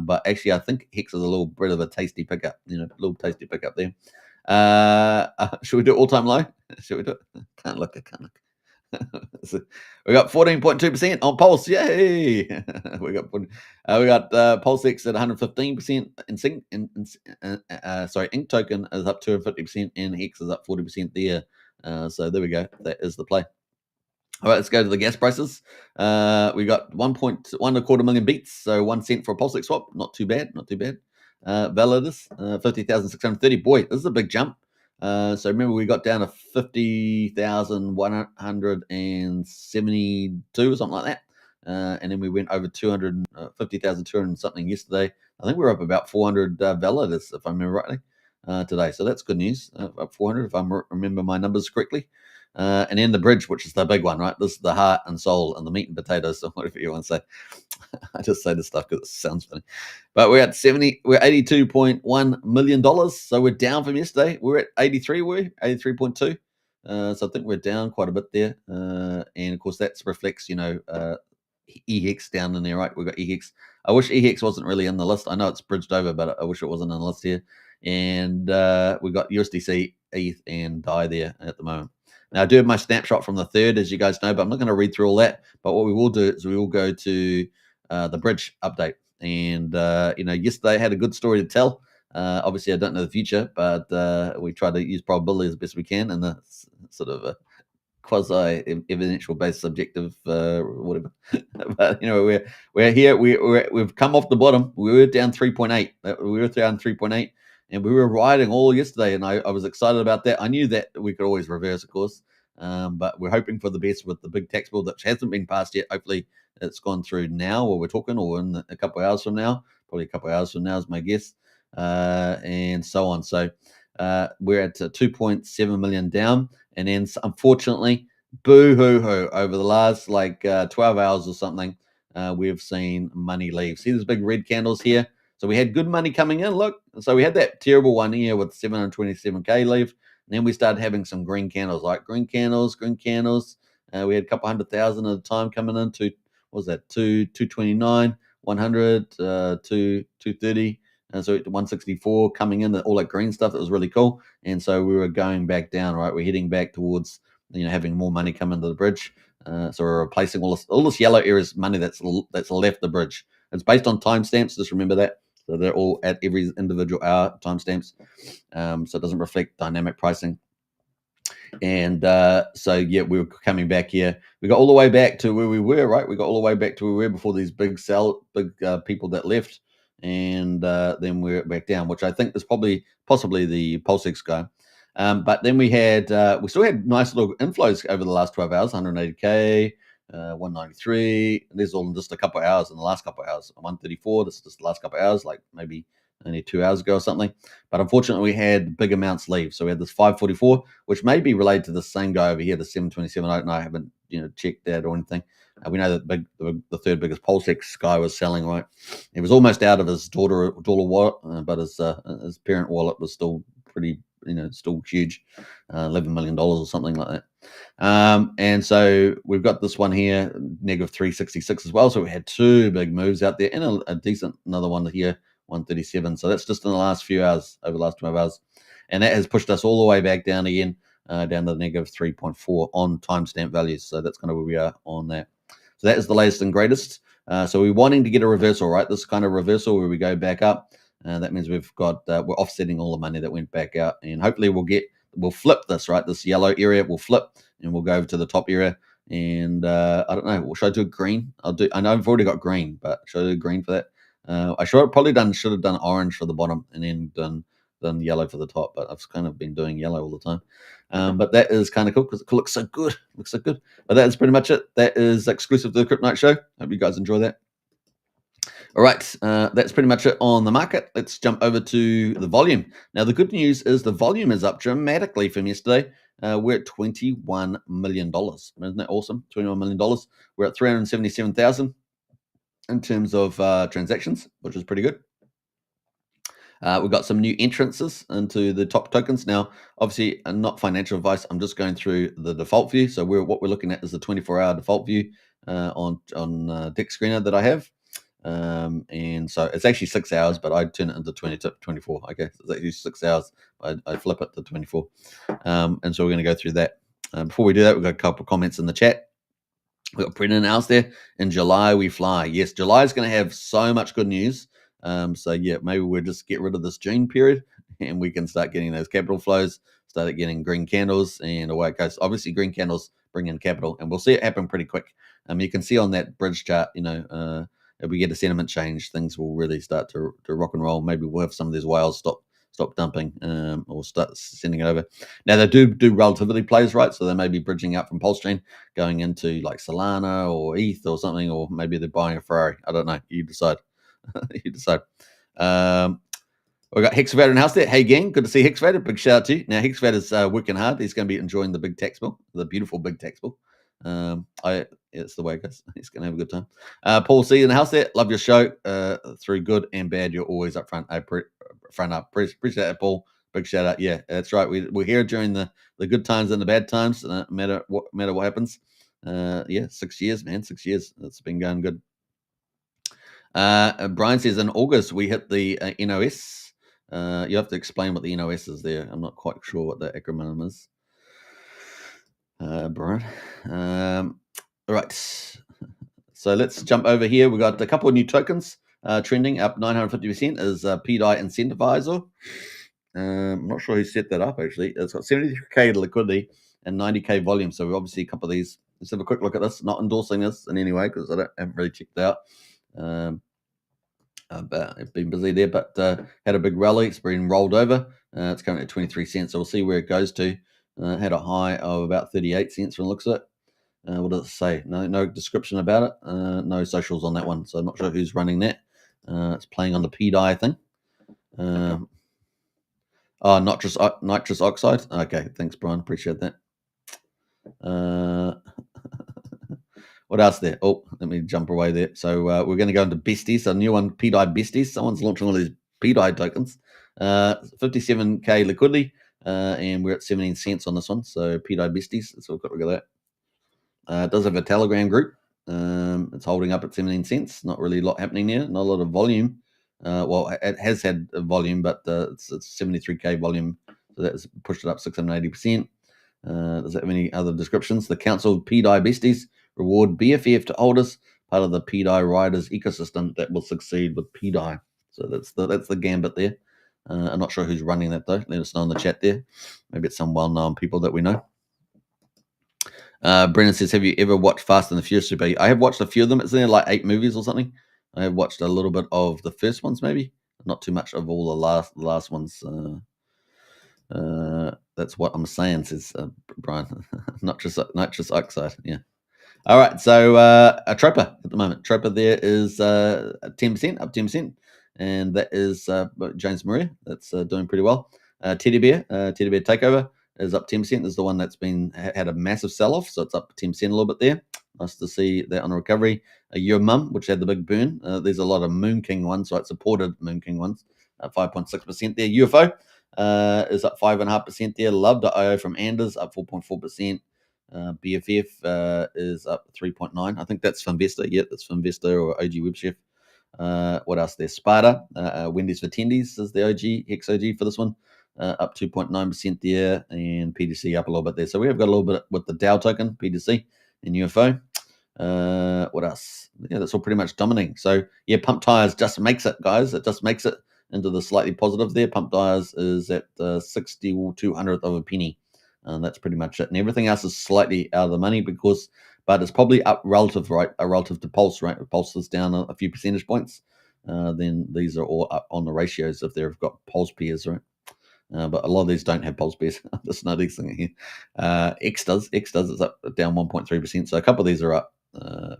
But actually, I think Hex is a little bit of a tasty pickup. A little tasty pickup there. Should we do all-time low? Should we do it? Can't look. So we got 14.2% on Pulse. Yay! we got PulseX at 115%, and Ink token is up 250%, and Hex is up 40% there. So there we go. That is the play. All right, let's go to the gas prices. We got 1.125 million beats, so 1 cent for a PulseX swap. Not too bad. Validus, 50,630. Boy, this is a big jump. So remember, we got down to 50,172 or something like that. And then we went over 50,200 something yesterday. I think we're up about 400 Validus, if I remember rightly, today. So that's good news. Up 400, if I remember my numbers correctly. and then the bridge, which is the big one, right? This is the heart and soul and the meat and potatoes, or whatever you want to say. I just say this stuff because it sounds funny. But we're at $82.1 million. So we're down from yesterday. We're at 83, we're 83.2. So I think we're down quite a bit there. And of course, that reflects, EHEX down in there, right? We've got EHEX. I wish EHEX wasn't really in the list. I know it's bridged over, but I wish it wasn't in the list here. And we've got USDC, ETH, and DAI there at the moment. Now, I do have my snapshot from the 3rd, as you guys know, but I'm not going to read through all that. But what we will do is we will go to the bridge update. And, yesterday I had a good story to tell. Obviously, I don't know the future, but we try to use probability as best we can in the sort of a quasi-evidential based subjective whatever. But we're here. We've come off the bottom. We were down 3.8. We were down 3.8, and we were riding all yesterday, and I was excited about that. I knew that we could always reverse, of course, but we're hoping for the best with the big tax bill that hasn't been passed yet. Hopefully, it's gone through now, or we're talking, or in a couple of hours from now. Probably a couple of hours from now is my guess, and so on. So we're at 2.7 million down. And then, unfortunately, boo-hoo-hoo, over the last 12 hours or something, we've seen money leave. See these big red candles here? So we had good money coming in, look. So we had that terrible one here with 727K leave. And then we started having some green candles, green candles. We had a couple 100,000 at a time coming in to, what was that, 229, 100, 230. So 164 coming in, all that green stuff. That was really cool. And so we were going back down, right? We're heading back towards, having more money come into the bridge. So we're replacing all this yellow areas money that's left the bridge. It's based on timestamps. Just remember that. So they're all at every individual hour timestamps. So it doesn't reflect dynamic pricing. And we were coming back here. We got all the way back to where we were, right? We got all the way back to where we were before these big people that left. And then we're back down, which I think is possibly the PulseX guy. But then we still had nice little inflows over the last 12 hours, 180K, 193. There's all in just a couple of hours in the last couple of hours. 134, this is just the last couple of hours, like maybe only 2 hours ago or something. But unfortunately, we had big amounts leave. So we had this 544, which may be related to the same guy over here, the 727. I don't know. I haven't checked that or anything. We know that the third biggest PulseX guy was selling, right? He was almost out of his dollar wallet, but his parent wallet was still pretty, still huge, $11 million or something like that. And so we've got this one here, negative 366 as well. So we had two big moves out there, and a decent another one here, 137. So that's just in the last few hours, over the last 12 hours. And that has pushed us all the way back down again, down to the negative 3.4 on timestamp values. So that's kind of where we are on that. So that is the latest and greatest. So we're wanting to get a reversal, right? This kind of reversal where we go back up. That means we're offsetting all the money that went back out, and hopefully we'll flip this, right? This yellow area will flip, and we'll go over to the top area. And I don't know. Should I do green? I know I've already got green, but should I do green for that? I should have done orange for the bottom, and then done yellow for the top. But I've kind of been doing yellow all the time. But that is kind of cool because it looks so good. But that is pretty much it. That is exclusive to the Crypto Night Show. Hope you guys enjoy that. All right, that's pretty much it on the market. Let's jump over to the volume. Now, the good news is the volume is up dramatically from yesterday. We're at $21 million. Isn't that awesome? $21 million. We're at 377,000 in terms of transactions, which is pretty good. We've got some new entrances into the top tokens. Now, obviously, not financial advice. I'm just going through the default view. So what we're looking at is the 24-hour default view on Dex Screener that I have. And so it's actually 6 hours, but I turn it into 24. Okay, so it's actually 6 hours. I flip it to 24. And so we're going to go through that. Before we do that, we've got a couple of comments in the chat. We've got Brendan House there. In July, we fly. Yes, July is going to have so much good news. So yeah, maybe we'll just get rid of this June period and we can start getting those capital flows, start getting green candles, and away it goes. Obviously, green candles bring in capital, and we'll see it happen pretty quick. You can see on that bridge chart, if we get a sentiment change, things will really start to rock and roll. Maybe we'll have some of these whales stop dumping or start sending it over. Now, they do relativity plays, right? So they may be bridging out from PulseChain, going into like Solana or ETH or something, or maybe they're buying a Ferrari. I don't know. You decide. You decide. All We got Hexavader in house there. Hey gang, good to see Hexavader. Big shout out to you. Now Hexavader's working hard. He's going to be enjoying the big tax bill, the beautiful big tax bill. It's the way it goes. He's going to have a good time. Paul C in the house there. Love your show. Through good and bad, you're always up front. Front up. Appreciate that, Paul. Big shout out. Yeah, that's right. We're here during the good times and the bad times. No matter what happens. 6 years, man. 6 years. It's been going good. Brian says in August we hit the NOS. You have to explain what the NOS is there. I'm not quite sure what the acronym is. Brian. All right. So let's jump over here. We got a couple of new tokens trending up 950% is PDI Incentivizer. I'm not sure who set that up actually. It's got 73k liquidity and 90k volume. So we obviously a couple of these. Let's have a quick look at this. Not endorsing this in any way because I haven't really checked it out. I've been busy there, but had a big rally. It's been rolled over. It's currently at 23 cents. So we'll see where it goes to. Had a high of about 38 cents from the looks of it. What does it say? No description about it. No socials on that one. So I'm not sure who's running that. It's playing on the PDI thing. Nitrous oxide. Okay, thanks, Brian. Appreciate that. What else there? Oh, let me jump away there. So we're going to go into besties. A new one, PDI besties. Someone's launching all these PDI tokens. 57k liquidity, and we're at 17 cents on this one. So PDI besties. So we've got to look at that. It does have a Telegram group. It's holding up at 17 cents. Not really a lot happening there. Not a lot of volume. It has had a volume, but it's 73k volume. So that's pushed it up 680%. Does that have any other descriptions? The Council of PDI Besties reward BFF to holders, part of the PDI riders ecosystem that will succeed with PDI. So that's the gambit there. I'm not sure who's running that though. Let us know in the chat there. Maybe it's some well-known people that we know. Brennan says, have you ever watched Fast and the Furious? I have watched a few of them. It's in like 8 movies or something. I have watched a little bit of the first ones, maybe. Not too much of all the last ones. That's what I'm saying, says Brian. Nitrous oxide, yeah. All right, so a Tropa at the moment. Tropa there is 10%, up 10%. And that is James Maria. That's doing pretty well. Teddy Bear Takeover is up 10%. This is the one that's had a massive sell-off, so it's up 10% a little bit there. Nice to see that on a recovery. Your Mum, which had the big burn. There's a lot of Moon King ones, so it supported Moon King ones. 5.6% there. UFO is up 5.5% there. Love.io from Anders, up 4.4%. BFF is up 3.9%. I think that's Finvestor. Yeah, that's Finvestor or OG WebChef. What else there? Sparta, Wendy's for Tendies is the OG, Hex OG for this one. Up 2.9% there, and PDC up a little bit there. So we have got a little bit with the Dow token, PDC, and UFO. What else? Yeah, that's all pretty much dominating. So yeah, Pump Tires just makes it, guys. It just makes it into the slightly positive there. Pump Tires is at 6200th of a penny. And that's pretty much it. And everything else is slightly out of the money but it's probably up relative to Pulse, right? If Pulse is down a few percentage points, then these are all up on the ratios if they've got Pulse pairs, right? But a lot of these don't have Pulse pairs. There's no these thing here. X does. It's up down 1.3%. So a couple of these are up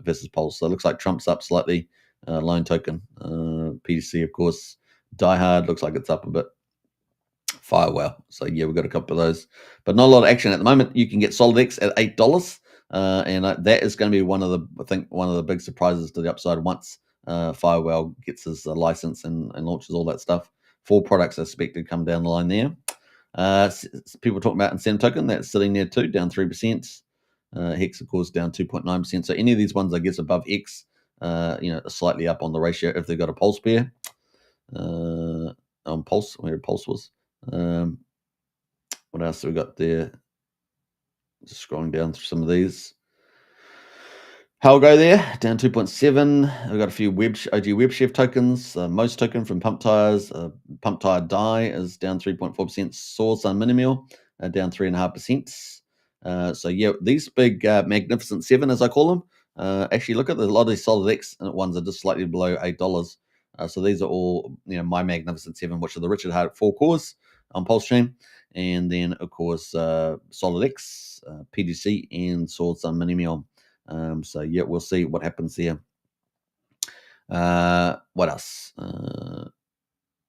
versus Pulse. So it looks like Trump's up slightly. Lone token, PDC, of course. Die Hard looks like it's up a bit. Firewell. So yeah, we've got a couple of those, but not a lot of action at the moment. You can get SolidX at $8, and that is going to be one of the big surprises to the upside once Firewell gets his license and launches all that stuff. 4 products are expected to come down the line there. People talking about Incentive Token, that's sitting there too, down 3%. Hex, of course, down 2.9%. So any of these ones, I guess, above X, are slightly up on the ratio if they've got a Pulse pair. On Pulse, where Pulse was. What else have we got there? Just scrolling down through some of these. ALGO there, down 2.7. We've got a few OG WebChef tokens. Most token from Pump Tires. Pump Tire Die is down 3.4%. Source on Minimil, down 3.5%. So yeah, these big Magnificent 7, as I call them, actually look at a lot of these SolidX ones are just slightly below $8. So these are all, my Magnificent 7, which are the Richard Hart 4 cores on PulseChain. And then, of course, SolidX, PDC, and Swords on Minimil. So, yeah, we'll see what happens there. What else?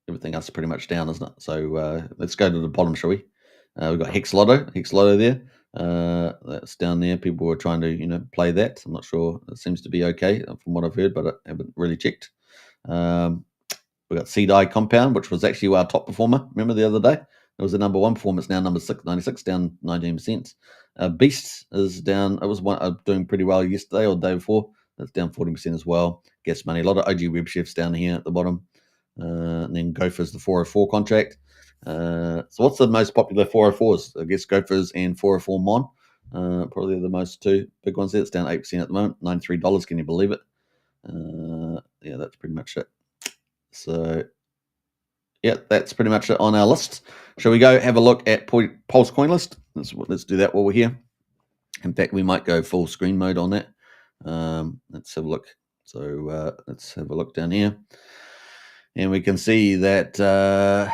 everything else is pretty much down, isn't it? So let's go to the bottom, shall we? We've got Hex Lotto there. That's down there. People were trying to, play that. I'm not sure. It seems to be okay from what I've heard, but I haven't really checked. We've got Sea Compound, which was actually our top performer. Remember the other day? It was the number one performer. It's now number 96, down 19%. Beast is down. It was doing pretty well yesterday or the day before. That's down 40% as well. Gas Money. A lot of OG Web Chefs down here at the bottom. And then Gophers, the 404 contract. So what's the most popular 404s? I guess Gophers and 404 Mon. Probably the most two big ones there. It's down 8% at the moment. $93. Can you believe it? Yeah, that's pretty much it. So, yeah, that's pretty much it on our list. Shall we go have a look at Pulse Coin List? Let's do that while we're here. In fact, we might go full screen mode on that. Let's have a look. So let's have a look down here. And we can see that PDI,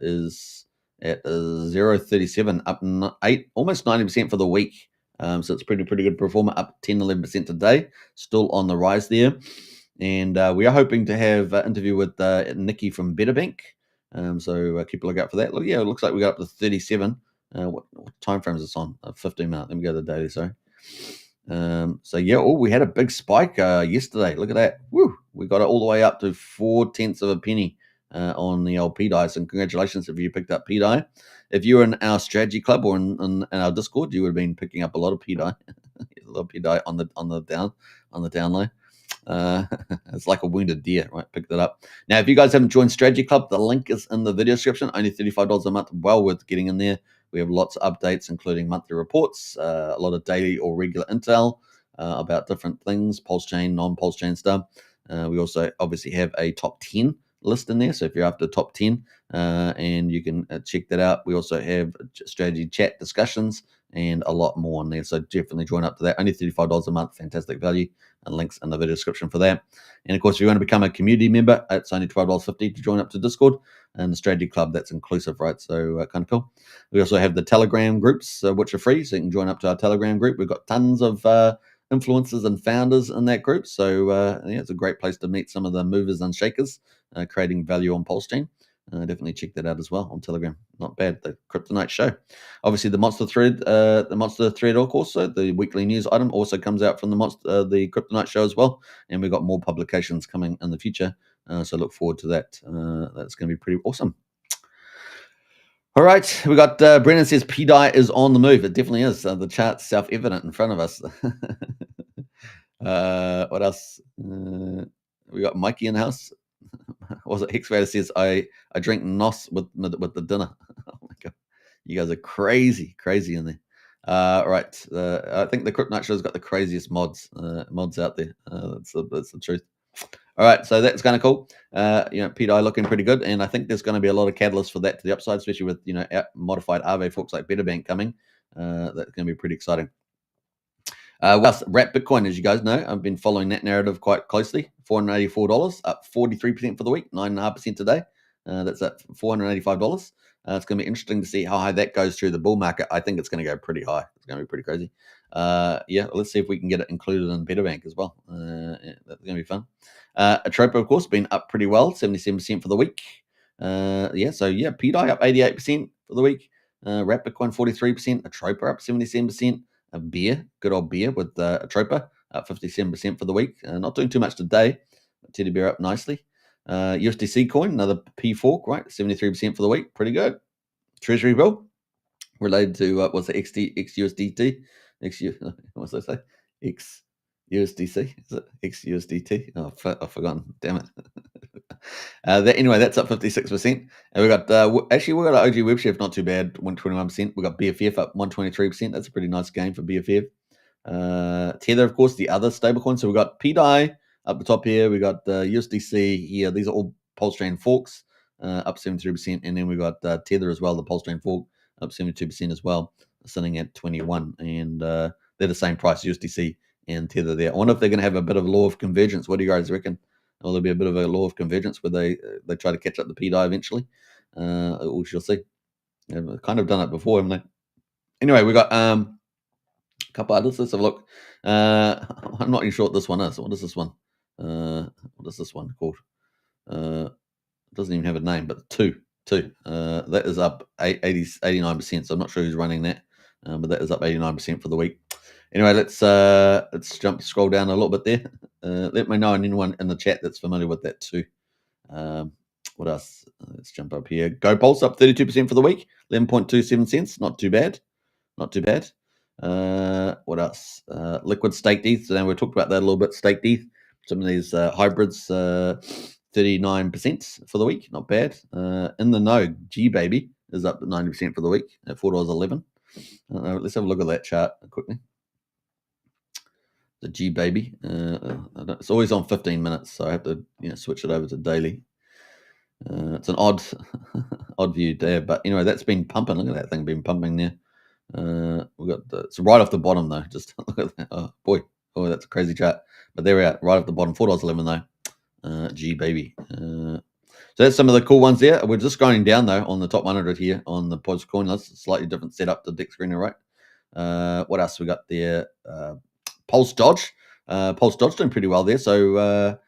is at 0.37, up 8, almost 90% for the week. So it's pretty good performer, up 10-11% today, still on the rise there. And we are hoping to have an interview with Nikki from Better Bank. So keep a look out for that. Look, yeah, it looks like we got up to 37. What time frame is this on? 15 minutes. Let me go to the daily, sorry. So yeah, we had a big spike yesterday. Look at that. Woo! We got it all the way up to 0.4 of a penny on the old PDI. So congratulations if you picked up PDI. If you're in our strategy club or in our Discord, you would have been picking up a lot of PDI. A lot of PDI on the down low. It's like a wounded deer, right? Pick that up. Now, if you guys haven't joined Strategy Club, the link is in the video description. Only $35 a month. Well worth getting in there. We have lots of updates, including monthly reports, a lot of daily or regular intel about different things, PulseChain, non-PulseChain stuff. We also obviously have a top 10 list in there. So if you're after top 10, and you can check that out. We also have strategy chat discussions and a lot more on there. So definitely join up to that. Only $35 a month. Fantastic value. And links in the video description for that. And of course, if you want to become a community member, it's only $12.50 to join up to Discord and the Strategy Club. That's inclusive, right? So kind of cool. We also have the Telegram groups, which are free, so you can join up to our Telegram group. We've got tons of influencers and founders in that group. So yeah, it's a great place to meet some of the movers and shakers, creating value on PulseChain. Definitely check that out as well on Telegram. Not bad. The Kryptonite Show. Obviously, the Monster Thread, of course. So the weekly news item also comes out from the Kryptonite Show as well. And we've got more publications coming in the future. So look forward to that. That's going to be pretty awesome. All right, we got Brennan says PDI is on the move. It definitely is. The chart's self-evident in front of us. What else? We got Mikey in the house. Was it Hexvader says I drink NOS with the dinner. Oh my god, you guys are crazy in there. Right, I think the Kryptonite Show's got the craziest mods out there. That's the truth. All right, so that's kind of cool. PDI looking pretty good, and I think there's going to be a lot of catalysts for that to the upside, especially with modified Aave forks like Better Bank coming. That's going to be pretty exciting. Wrap Bitcoin, as you guys know, I've been following that narrative quite closely. $484, up 43% for the week, 9.5% today. That's at $485. It's going to be interesting to see how high that goes through the bull market. I think it's going to go pretty high. It's going to be pretty crazy. Yeah, let's see if we can get it included in Better Bank as well. That's going to be fun. Atropa, of course, been up pretty well, 77% for the week. PDI up 88% for the week. Wrap Bitcoin 43%. Atropa up 77%. A beer, good old beer with Atropa up 57% for the week. Not doing too much today. Teddy Bear up nicely. USDC coin, another P fork, right? 73% for the week. Pretty good. Treasury bill related to what's the XUSDT? What's that say? XUSDC? Is it XUSDT? Oh, I've forgotten. Damn it. Anyway, that's up 56%. And we got we got an OG Web Chef, not too bad, 121%. We got BFF up 123%. That's a pretty nice gain for BFF. Tether, of course, the other stablecoin. So we got PDI up the top here. We got USDC here. These are all PulseChain forks, up 73%. And then we got Tether as well, the PulseChain fork, up 72% as well, sitting at 21. And they're the same price, USDC and Tether there. I wonder if they're going to have a bit of a law of convergence. What do you guys reckon? Will there be a bit of a law of convergence where they try to catch up the PDI eventually? We shall see. They've kind of done it before, haven't they? Anyway, we got a couple others. Let's have a look. I'm not even sure what this one is. What is this one? What is this one called? It doesn't even have a name, but two. That is up 89%. So I'm not sure who's running that, but that is up 89% for the week. Anyway, let's scroll down a little bit there. Let me know anyone in the chat that's familiar with that too. What else? Let's jump up here. Go Pulse up 32% for the week, 11.27 cents. Not too bad. Not too bad. What else? Liquid Staked ETH. So now we talked about that a little bit. Staked ETH. Some of these hybrids, 39% for the week. Not bad. In the know, G Baby is up 90% for the week at $4.11. Let's have a look at that chart quickly. The G Baby. It's always on 15 minutes, so I have to switch it over to daily. It's an odd view there, but anyway, that's been pumping. Look at that thing been pumping there. We got it's right off the bottom though. Just look at that. Oh boy, that's a crazy chart. But there we are, right off the bottom, $4.11 though. G Baby. So that's some of the cool ones there. We're just going down though on the top 100 here on the PulseChain list. Slightly different setup to Dick Screener, right? What else we got there? Pulse Dodge. Pulse Dodge doing pretty well there. So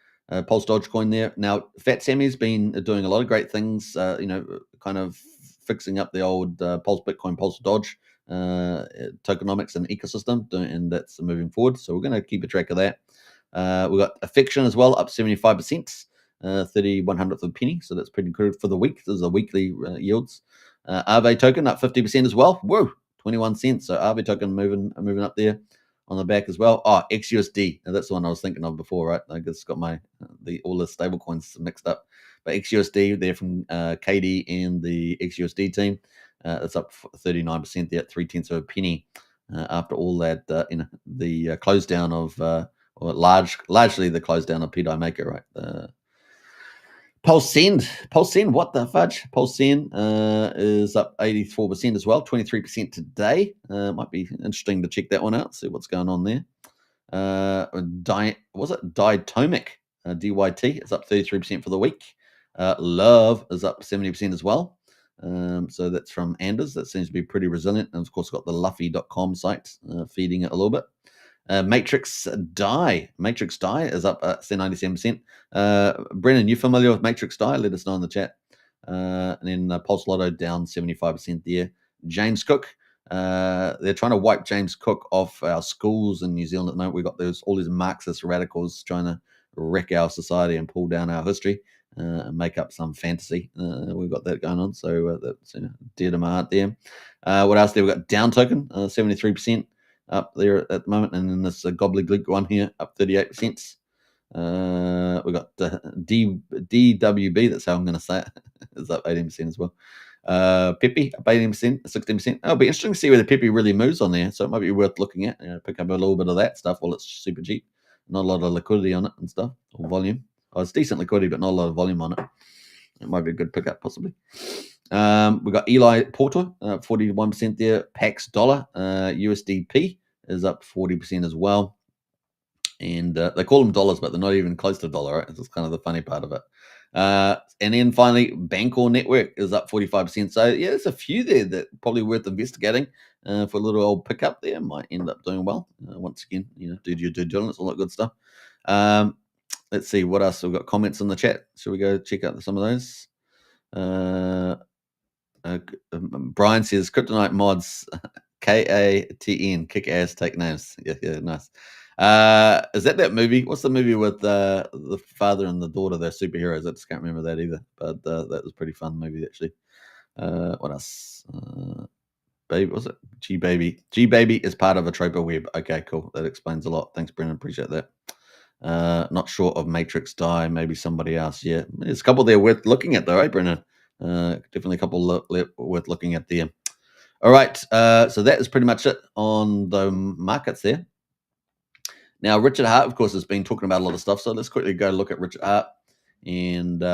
Pulse Dodge coin there. Now, Fat Sammy's been doing a lot of great things, kind of fixing up the old Pulse Bitcoin, Pulse Dodge tokenomics and ecosystem, and that's moving forward. So we're going to keep a track of that. We've got Affection as well, up 75%, 31/100th of a penny. So that's pretty good for the week. Those are weekly yields. Aave token up 50% as well. Whoa, 21 cents. So Aave token moving up there on the back as well. Oh, XUSD. Now, that's the one I was thinking of before, right? I just got my all the stable coins mixed up. But XUSD, they're from KD and the XUSD team. It's up 39% there at 0.3 of a penny after all that, the close down of, largely the close down of PDI Maker, right? PulseChain, what the fudge? PulseChain is up 84% as well, 23% today. Might be interesting to check that one out, see what's going on there. Diatomic, DYT, is up 33% for the week. Love is up 70% as well. So that's from Anders. That seems to be pretty resilient. And of course, got the Luffy.com site feeding it a little bit. Matrix Die is up 97%. Brennan, you familiar with Matrix Die? Let us know in the chat. And then Pulse Lotto down 75% there. James Cook, they're trying to wipe James Cook off our schools in New Zealand at the moment. We've got all these Marxist radicals trying to wreck our society and pull down our history and make up some fantasy. We've got that going on, so that's dear to my heart there. What else there? We've got Down Token, 73% up there at the moment, and then this Gobbledygook one here up 38%. We got DWB, that's how I'm going to say it, is up 18% as well. Pepe up 18%, 16%. It'll be interesting to see whether Pepe really moves on there, so it might be worth looking at. Pick up a little bit of that stuff while it's super cheap. Not a lot of liquidity on it and stuff, or volume. Oh, it's decent liquidity, but not a lot of volume on it. It might be a good pickup, possibly. We've got Eli Porter, 41% there. Pax Dollar, USDP is up 40% as well. And they call them dollars, but they're not even close to a dollar, right? It's just kind of the funny part of it. And then finally, Bancor Network is up 45%. So, yeah, there's a few there that probably worth investigating for a little old pickup there. Might end up doing well. Once again, do your due diligence, all that good stuff. Let's see what else. We've got comments in the chat. Should we go check out some of those? Brian says, Kryptonite Mods, KATN, kick ass, take names. Yeah, nice. Is that movie? What's the movie with the father and the daughter? They're superheroes. I just can't remember that either. But that was a pretty fun movie, actually. What else? Baby, was it G Baby? G Baby is part of a Troper web. Okay, cool. That explains a lot. Thanks, Brennan. Appreciate that. Not sure of Matrix Die. Maybe somebody else. Yeah, there's a couple there worth looking at, though, right, Brennan? Definitely a couple worth looking at there. All right. So that is pretty much it on the markets there. Now, Richard Hart, of course, has been talking about a lot of stuff. So let's quickly go look at Richard Hart and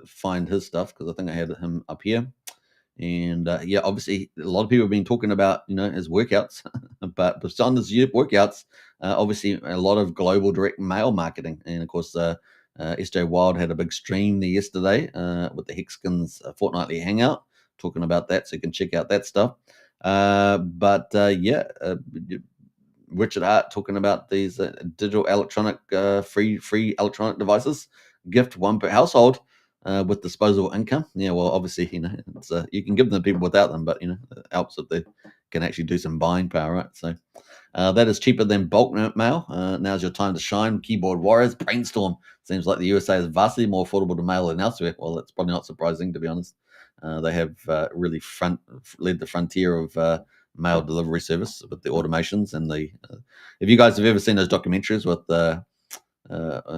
find his stuff, because I think I had him up here. And yeah, obviously, a lot of people have been talking about, his workouts. But beyond his workouts, obviously, a lot of global direct mail marketing. And of course, SJ Wild had a big stream there yesterday with the Hexkins fortnightly hangout, talking about that. So you can check out that stuff. Richard Hart talking about these digital electronic free electronic devices, gift one per household with disposable income. Yeah, well, obviously, it's, you can give them to people without them, but it helps if they can actually do some buying power, right? So that is cheaper than bulk mail. Now's your time to shine, keyboard warriors. Brainstorm. Seems like the USA is vastly more affordable to mail than elsewhere. Well, that's probably not surprising, to be honest. They have really led the frontier of mail delivery service with the automations and the. If you guys have ever seen those documentaries with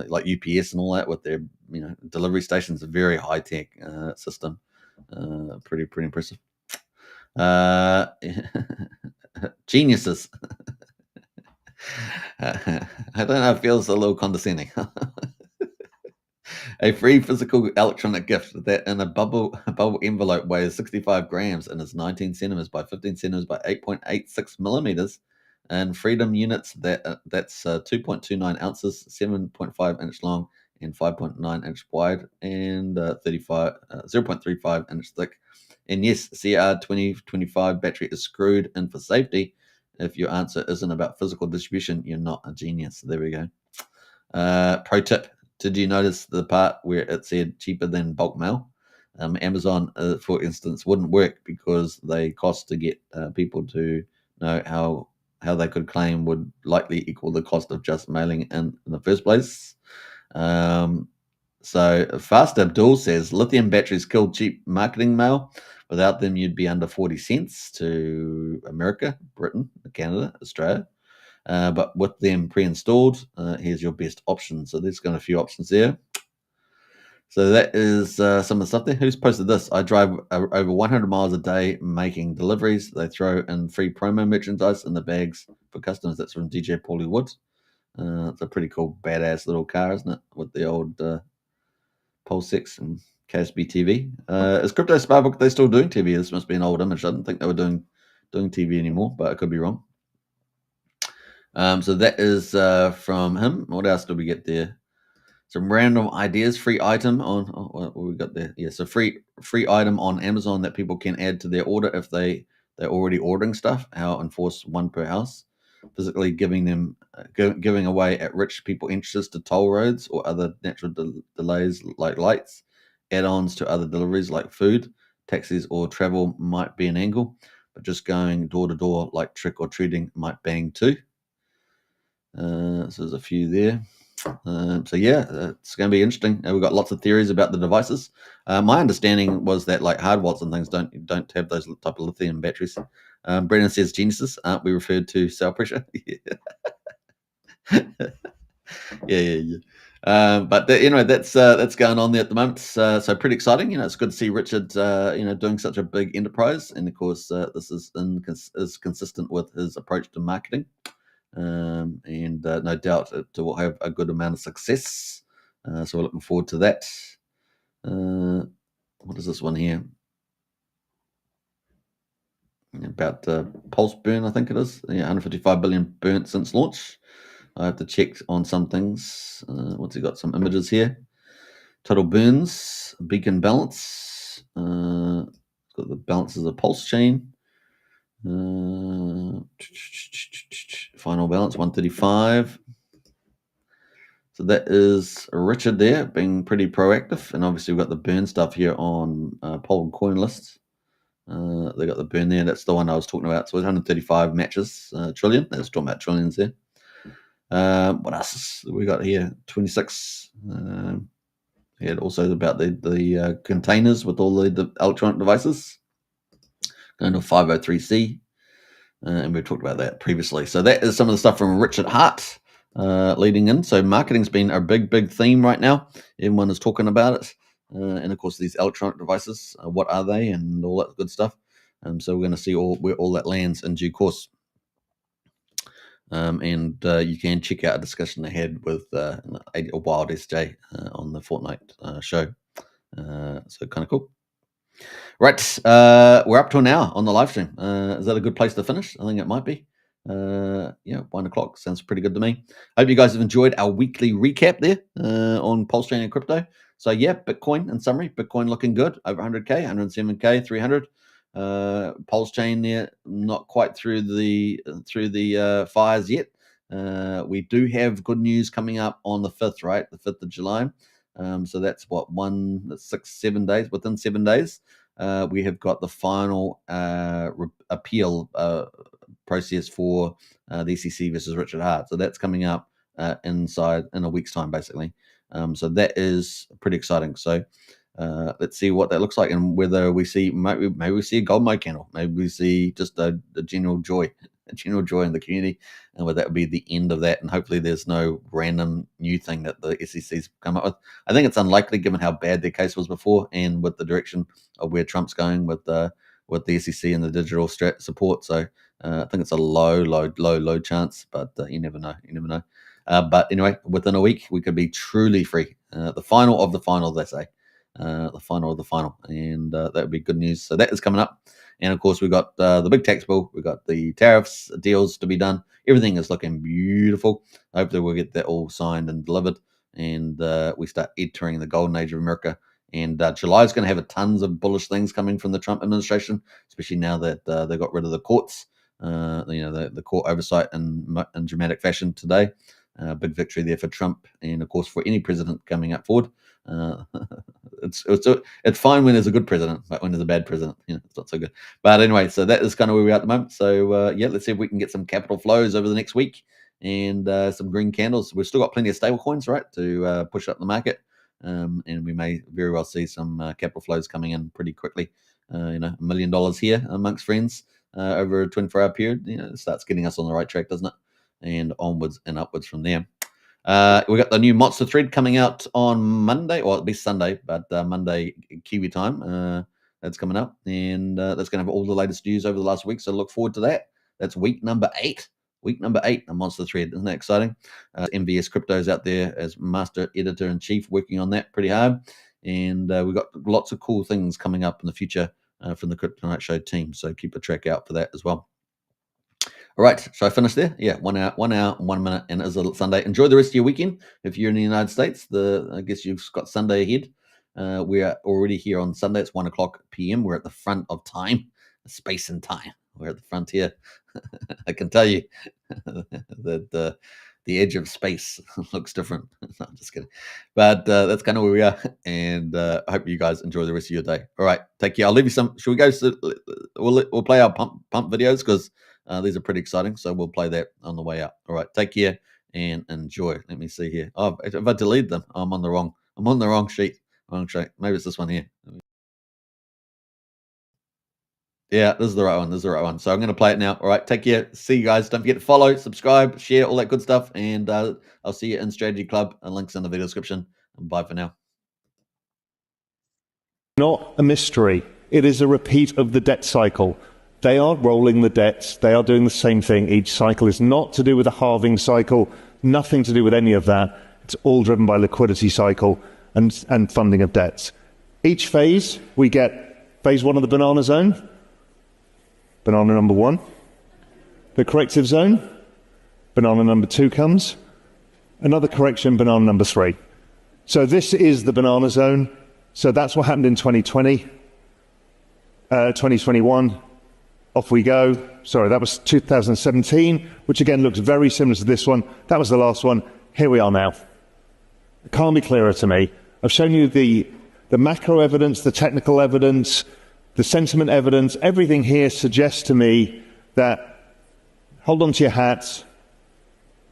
like UPS and all that, with their delivery stations, a very high tech system. Pretty impressive. Geniuses. I don't know. It feels a little condescending. A free physical electronic gift that in a bubble envelope weighs 65 grams and is 19 centimeters by 15 centimeters by 8.86 millimeters, and freedom units that's 2.29 ounces, 7.5 inch long, and 5.9 inch wide, and 0.35 inch thick. And yes, CR2025 battery is screwed in for safety. If your answer isn't about physical distribution, you're not a genius. There we go. Pro tip: did you notice the part where it said cheaper than bulk mail? Amazon, for instance, wouldn't work because they cost to get people to know how they could claim would likely equal the cost of just mailing in the first place. So Fast Abdul says lithium batteries kill cheap marketing mail. Without them, you'd be under 40 cents to America, Britain, Canada, Australia. But with them pre-installed, here's your best option. So there's got a few options there. So that is some of the stuff there. Who's posted this? I drive over 100 miles a day making deliveries. They throw in free promo merchandise in the bags for customers. That's from DJ Paulie Woods. It's a pretty cool, badass little car, isn't it? With the old Pulse 6 and KSB TV. Is Crypto Sparbook, they still doing TV? This must be an old image. I didn't think they were doing TV anymore, but I could be wrong. So that is from him. What else did we get there? Some random ideas. Free item on what we got there. Yeah, so free item on Amazon that people can add to their order if they're already ordering stuff. How enforce one per house. Physically giving away at rich people entrances to toll roads or other natural delays like lights. Add-ons to other deliveries like food, taxis, or travel might be an angle, but just going door to door like trick or treating might bang too. So there's a few there. So yeah, it's going to be interesting. We've got lots of theories about the devices. My understanding was that like hard wallets and things don't have those type of lithium batteries. Brennan says geniuses. Aren't we referred to cell pressure? yeah. But that's going on there at the moment. So pretty exciting. It's good to see Richard doing such a big enterprise, and of course this is consistent with his approach to marketing. And no doubt it will have a good amount of success. So we're looking forward to that. What is this one here? About pulse burn, I think it is. 155 billion burnt since launch. I have to check on some things. What's he got? Some images here. Total burns, beacon balance. Got the balances of PulseChain. Final balance 135. So that is Richard there being pretty proactive, and obviously we've got the burn stuff here on Poll and Coin lists. They got the burn there. That's the one I was talking about. So 135 matches trillion. That's talking about trillions there. What else we got here? 26. Yeah, also about the containers with all the electronic devices. Going to 503C. And we've talked about that previously. So that is some of the stuff from Richard Hart leading in. So marketing's been a big theme right now. Everyone is talking about it. And of course, these electronic devices, what are they and all that good stuff. So we're going to see where all that lands in due course. And you can check out a discussion I had with a Wild SJ on the Fortnite show. So kind of cool. Right, we're up to an hour on the live stream. Is that a good place to finish? I think it might be. 1 o'clock sounds pretty good to me. Hope you guys have enjoyed our weekly recap there on PulseChain and crypto. So yeah, Bitcoin in summary, Bitcoin looking good, over 100K, 107K, 300. PulseChain there, not quite through the fires yet. We do have good news coming up on the 5th, right? The 5th of July. So that's what, 7 days. Within 7 days, we have got the final appeal process for the SEC versus Richard Hart. So that's coming up in a week's time, basically. So that is pretty exciting. So let's see what that looks like, and whether we see maybe we see a gold mode candle, maybe we see just a general joy in the community, and whether that would be the end of that, and hopefully there's no random new thing that the SEC's come up with. I think it's unlikely given how bad their case was before, and with the direction of where Trump's going with the SEC and the digital support. So I think it's a low chance, but you never know. But anyway, within a week we could be truly free. The final of the final, they say. The final of the final, and that would be good news. So that is coming up, and of course we got the big tax bill, we got the tariffs deals to be done. Everything is looking beautiful. Hopefully we'll get that all signed and delivered, and we start entering the golden age of America. And July is going to have tons of bullish things coming from the Trump administration, especially now that they got rid of the courts. The court oversight in dramatic fashion today. Big victory there for Trump, and of course for any president coming up forward. It's fine when there's a good president, but when there's a bad president, it's not so good. But anyway, so that is kind of where we are at the moment. So yeah, let's see if we can get some capital flows over the next week, and some green candles. We've still got plenty of stable coins, right, to push up the market, and we may very well see some capital flows coming in pretty quickly. $1 million here amongst friends over a 24-hour period. It starts getting us on the right track, doesn't it? And onwards and upwards from there. We got the new monster thread coming out on Monday, or it'll be Sunday, but Monday Kiwi time. That's coming up, and that's going to have all the latest news over the last week. So look forward to that. That's week number 8. Week number 8, a monster thread. Isn't that exciting? MVS Crypto's out there as master editor in chief, working on that pretty hard, and we've got lots of cool things coming up in the future from the Crypto Night Show team. So keep a track out for that as well. All right, shall I finish there? Yeah, 1 hour, 1 minute, and it's a Sunday. Enjoy the rest of your weekend. If you're in the United States, I guess you've got Sunday ahead. We are already here on Sunday. It's 1:00 p.m. We're at the front of time, space and time. We're at the frontier. I can tell you that the edge of space looks different. No, I'm just kidding. But that's kind of where we are, and I hope you guys enjoy the rest of your day. All right, take care. I'll leave you some. Should we go? We'll play our pump videos because these are pretty exciting. So we'll play that on the way out. All right, take care and enjoy. Let me see here. Oh, if I delete them, I'm on the wrong sheet. Maybe it's this one here. Yeah, this is the right one. So I'm going to play it now. All right, take care. See you guys. Don't forget to follow, subscribe, share, all that good stuff. And I'll see you in Strategy Club. Links in the video description. Bye for now. Not a mystery. It is a repeat of the debt cycle. They are rolling the debts. They are doing the same thing. Each cycle is not to do with a halving cycle, nothing to do with any of that. It's all driven by liquidity cycle and funding of debts. Each phase, we get phase 1 of the banana zone, banana number 1. The corrective zone, banana number 2 comes. Another correction, banana number 3. So this is the banana zone. So that's what happened in 2020, 2021. Off we go. Sorry, that was 2017, which again looks very similar to this one. That was the last one. Here we are now. It can't be clearer to me. I've shown you the macro evidence, the technical evidence, the sentiment evidence. Everything here suggests to me that hold on to your hats,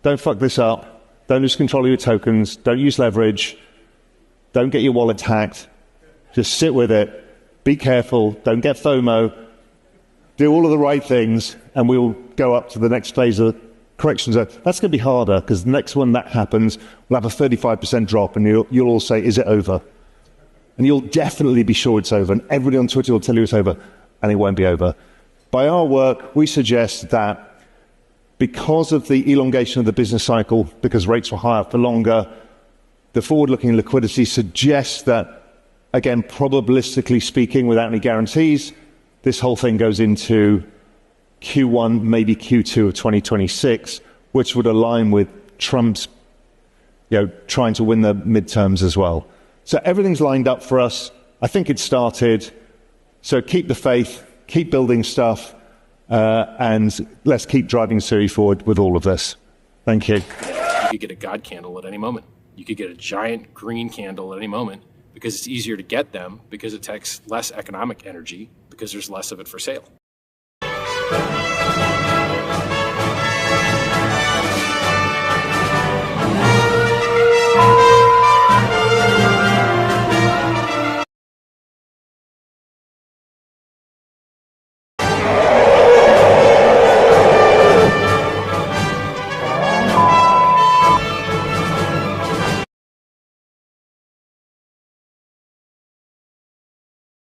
don't fuck this up, don't lose control of your tokens, don't use leverage, don't get your wallet hacked, just sit with it, be careful, don't get FOMO, do all of the right things, and we'll go up to the next phase of correction zone. That's going to be harder, because the next one that happens, we'll have a 35% drop, and you'll all say, is it over? And you'll definitely be sure it's over, and everybody on Twitter will tell you it's over, and it won't be over. By our work, we suggest that because of the elongation of the business cycle, because rates were higher for longer, the forward-looking liquidity suggests that, again, probabilistically speaking, without any guarantees, this whole thing goes into Q1, maybe Q2 of 2026, which would align with Trump's, trying to win the midterms as well. So everything's lined up for us. I think it started. So keep the faith, keep building stuff, and let's keep driving Sui forward with all of this. Thank you. You could get a God candle at any moment. You could get a giant green candle at any moment because it's easier to get them, because it takes less economic energy, because there's less of it for sale.